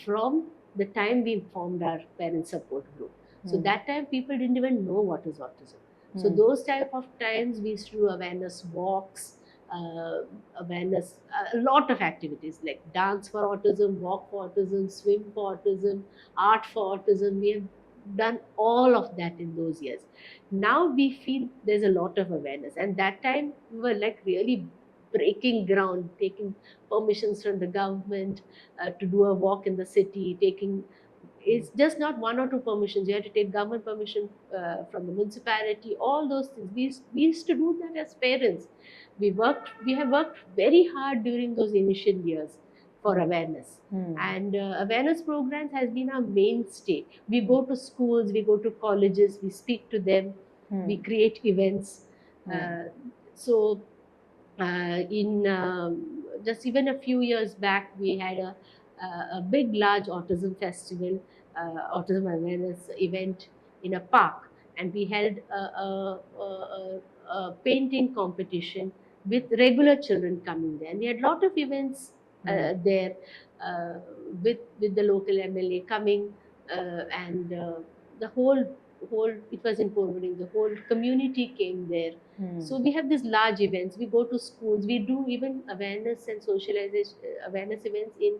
from the time we formed our parent support group. So that time people didn't even know what is autism. So those type of times we used to do awareness walks, awareness, a lot of activities like dance for autism, walk for autism, swim for autism, art for autism. We have done all of that in those years. Now we feel there's a lot of awareness, and that time we were like really breaking ground, taking permissions from the government to do a walk in the city, taking, it's just not one or two permissions. You have to take government permission from the municipality, all those things. We used to do that as parents. We have worked very hard during those initial years for awareness. And awareness programs has been our mainstay. We go to schools, we go to colleges, we speak to them, we create events. So in just even a few years back, we had a big, large autism festival, autism awareness event in a park, and we held a painting competition with regular children coming there. And we had a lot of events there with the local MLA coming, and the whole it was in Porvorim, the whole community came there. So we have these large events. We go to schools. We do even awareness and socialization awareness events in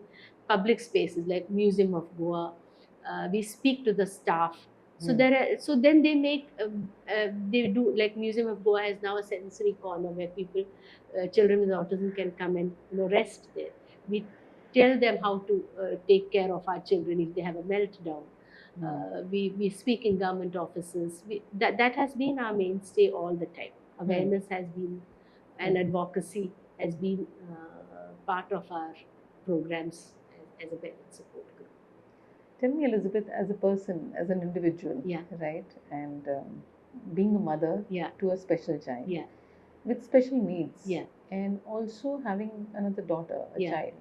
public spaces like Museum of Goa. We speak to the staff. So so then they make they do, like Museum of Goa has now a sensory corner where people, children with autism can come and rest there. We tell them how to take care of our children if they have a meltdown. We speak in government offices. That has been our mainstay all the time. Awareness has been, and advocacy has been part of our programs as a parent support group. Tell me, Elizabeth, as a person, as an individual, right, and being a mother to a special child with special needs, and also having another daughter, a child,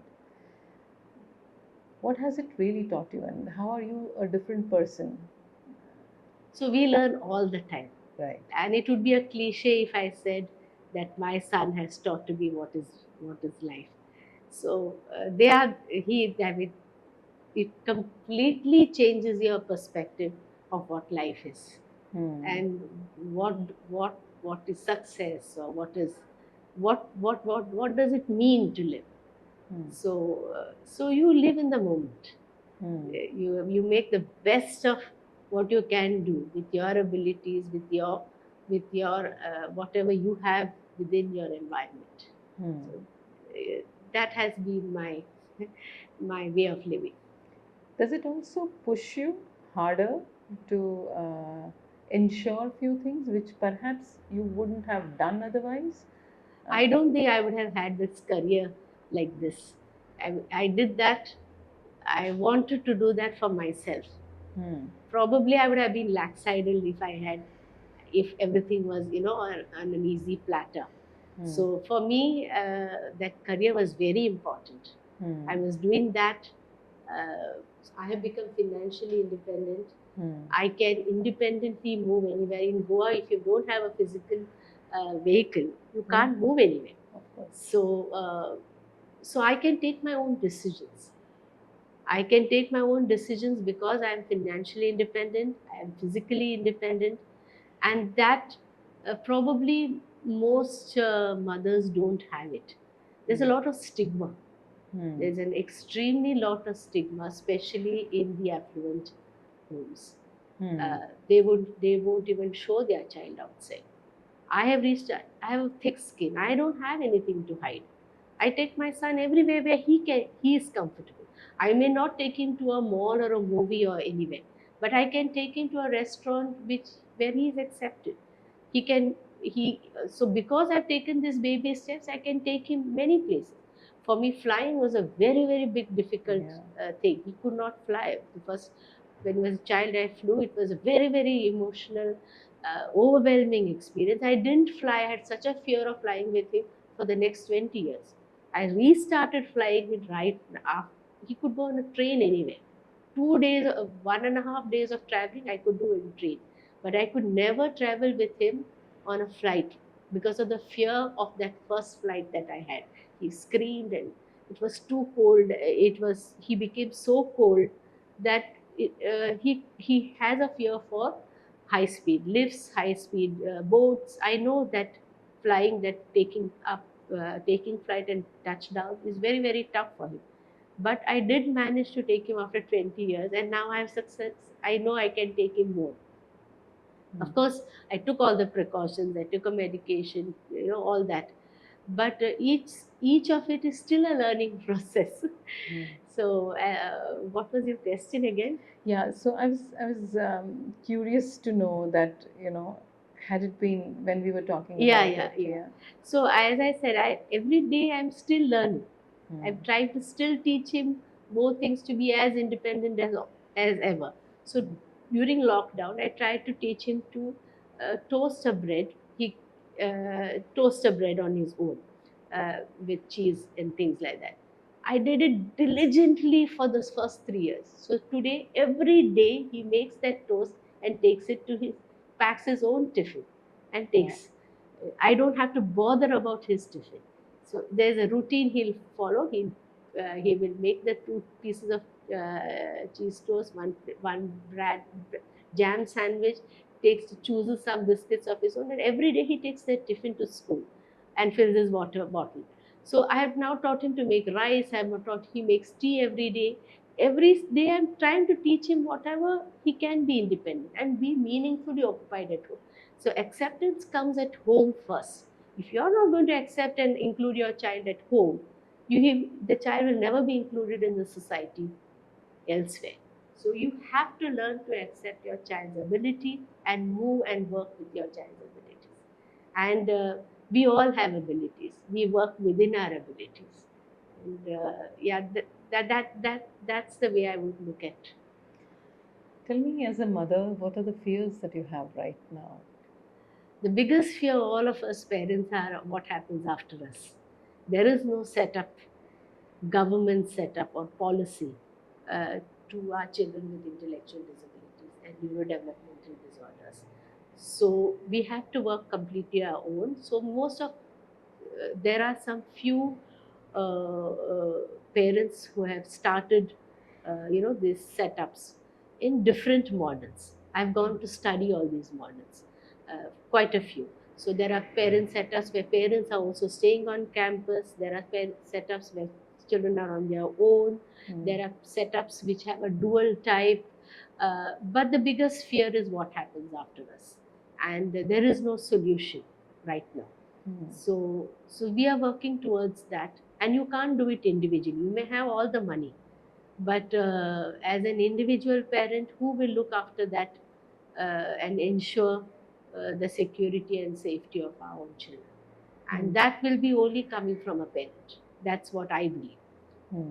what has it really taught you, and how are you a different person? So we learn all the time. Right. And it would be a cliche if I said that my son has taught to me what is life. So it completely changes your perspective of what life is, and what is success, or what does it mean to live. So you live in the moment. You make the best of what you can do with your abilities, with your whatever you have within your environment. So, that has been my way of living. Does it also push you harder to ensure few things which perhaps you wouldn't have done otherwise? I don't think I would have had this career like this. I did that. I wanted to do that for myself. Probably I would have been lax-sided if everything was on an easy platter. So for me, that career was very important. I was doing that. I have become financially independent. I can independently move anywhere. In Goa, if you don't have a physical vehicle, you can't move anywhere. So I can take my own decisions. I can take my own decisions because I am financially independent, I am physically independent, and that probably most mothers don't have it. There's a lot of stigma. There's an extremely lot of stigma, especially in the affluent homes. They won't even show their child outside. I have a thick skin. I don't have anything to hide. I take my son everywhere where he is comfortable. I may not take him to a mall or a movie or anywhere, but I can take him to a restaurant where he is accepted. He can so because I've taken these baby steps, I can take him many places. For me, flying was a very, very big difficult thing. He could not fly. The first, when he was a child, I flew. It was a very, very emotional, overwhelming experience. I didn't fly. I had such a fear of flying with him for the next 20 years. I restarted flying with right after. He could go on a train anywhere. 2 days, 1.5 days of traveling, I could do in train. But I could never travel with him on a flight because of the fear of that first flight that I had. He screamed and it was too cold. He became so cold that he has a fear for high speed lifts, high speed boats. I know that flying, that taking flight and touchdown is very, very tough for him. But I did manage to take him after 20 years, and now I have success. I know I can take him more. Of course, I took all the precautions. I took a medication, all that. But each of it is still a learning process. So, what was your question again? Yeah, so I was curious to know that, had it been when we were talking about it. Yeah. So as I said, every day I'm still learning. I'm trying to still teach him more things to be as independent as ever. So during lockdown, I tried to teach him to toast a bread. He toast a bread on his own with cheese and things like that. I did it diligently for the first 3 years. So today, every day, he makes that toast and takes it to packs his own tiffin and takes. I don't have to bother about his tiffin. So there's a routine he'll follow. He will make the 2 pieces of cheese toast, one bread jam sandwich, chooses some biscuits of his own, and every day he takes that tiffin to school and fills his water bottle. So I have now taught him to make rice. I have now taught he makes tea every day. Every day I'm trying to teach him whatever he can be independent and be meaningfully occupied at home. So acceptance comes at home first. If you're not going to accept and include your child at home, the child will never be included in the society elsewhere. So you have to learn to accept your child's ability and move and work with your child's abilities. And we all have abilities. We work within our abilities. And that's the way I would look at. Tell me, as a mother, what are the fears that you have right now? The biggest fear all of us parents are what happens after us. There is no setup, government setup or policy uh, to our children with intellectual disabilities and neurodevelopmental disorders. So we have to work completely our own. So there are some few parents who have started, these setups in different models. I've gone to study all these models, quite a few. So there are parent setups where parents are also staying on campus. There are setups where children are on their own. There are setups which have a dual type. But the biggest fear is what happens after us. And there is no solution right now. So we are working towards that, and you can't do it individually. You may have all the money, but as an individual parent, who will look after that and ensure the security and safety of our own children? And that will be only coming from a parent. That's what I believe.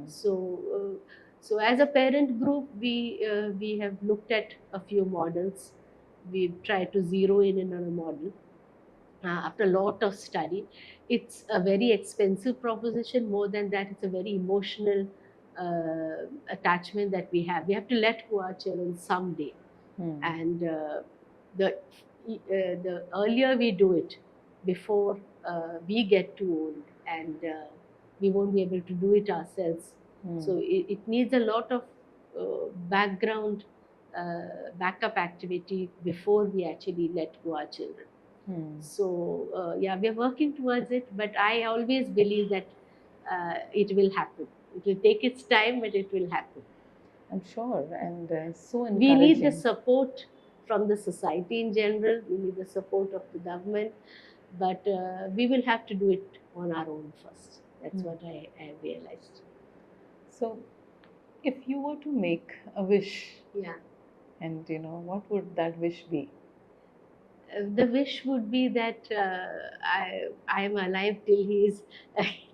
So as a parent group, we have looked at a few models. We've tried to zero in on a model after a lot of study. It's a very expensive proposition. More than that, it's a very emotional attachment that we have. We have to let go our children someday. And the earlier we do it, before we get too old and we won't be able to do it ourselves. So it needs a lot of background backup activity before we actually let go our children. So we are working towards it, but I always believe that it will happen. It will take its time, but it will happen. I'm sure, and so encouraging. We need the support from the society in general. We need the support of the government, but we will have to do it on our own first. That's what I realized. So, if you were to make a wish, yeah, and what would that wish be? The wish would be that I am alive till he is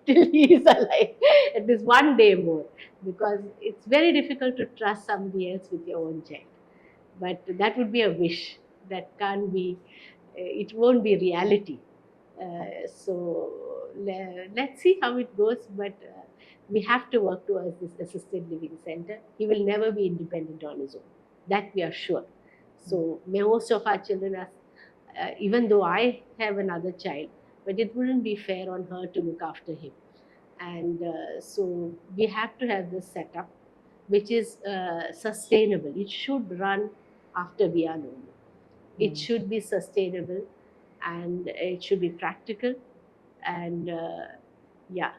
till he is alive, at least one day more, because it's very difficult to trust somebody else with your own child. But that would be a wish that can't be. It won't be reality. Let's see how it goes. But we have to work towards this assisted living center. He will never be independent on his own. That we are sure. So most of our children are, even though I have another child, but it wouldn't be fair on her to look after him. And so we have to have this setup, which is sustainable. It should run after we are no more. It should be sustainable, and it should be practical, and yeah,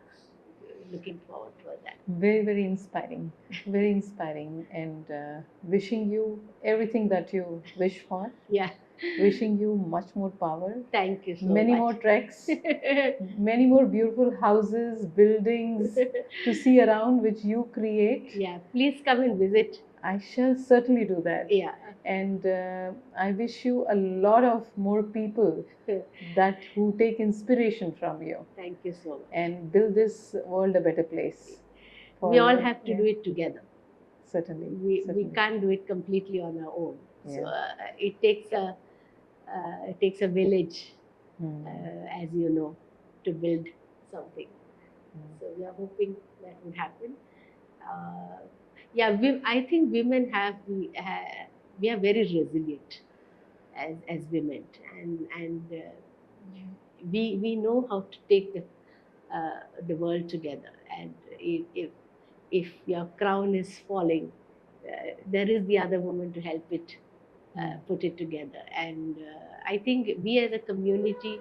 looking forward to that. Very, very inspiring, and wishing you everything that you wish for. Yeah. Wishing you much more power. Thank you so many much. more treks, many more beautiful houses, buildings to see around, which you create. Yeah, please come and visit. I shall certainly do that. Yeah. And I wish you a lot of more people that who take inspiration from you. Thank you so much. And build this world a better place. We all have to do it together. Certainly. We can't do it completely on our own. Yeah. So it takes a village, as you know, to build something. So we are hoping that would happen. I think women we are very resilient as women, and we know how to take the world together. And if your crown is falling, there is the other woman to help it put it together. And I think we as a community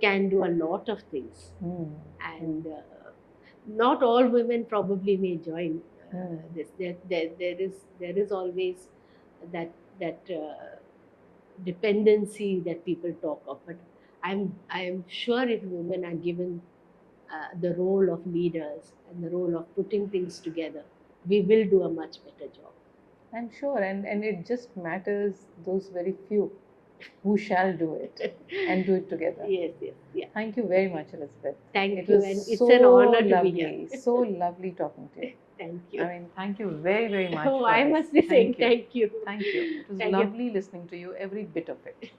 can do a lot of things. And not all women probably may join this. There is always that dependency that people talk of. But I'm sure if women are given the role of leaders and the role of putting things together, we will do a much better job. I'm sure, and it just matters those very few who shall do it and do it together. Yes, yeah. Thank you very much, Elizabeth. Thank you, and it's an honor to be here. So lovely talking to you. Thank you. I mean, thank you very, very much. Oh, I must be saying thank you. Thank you. It was lovely listening to you, every bit of it.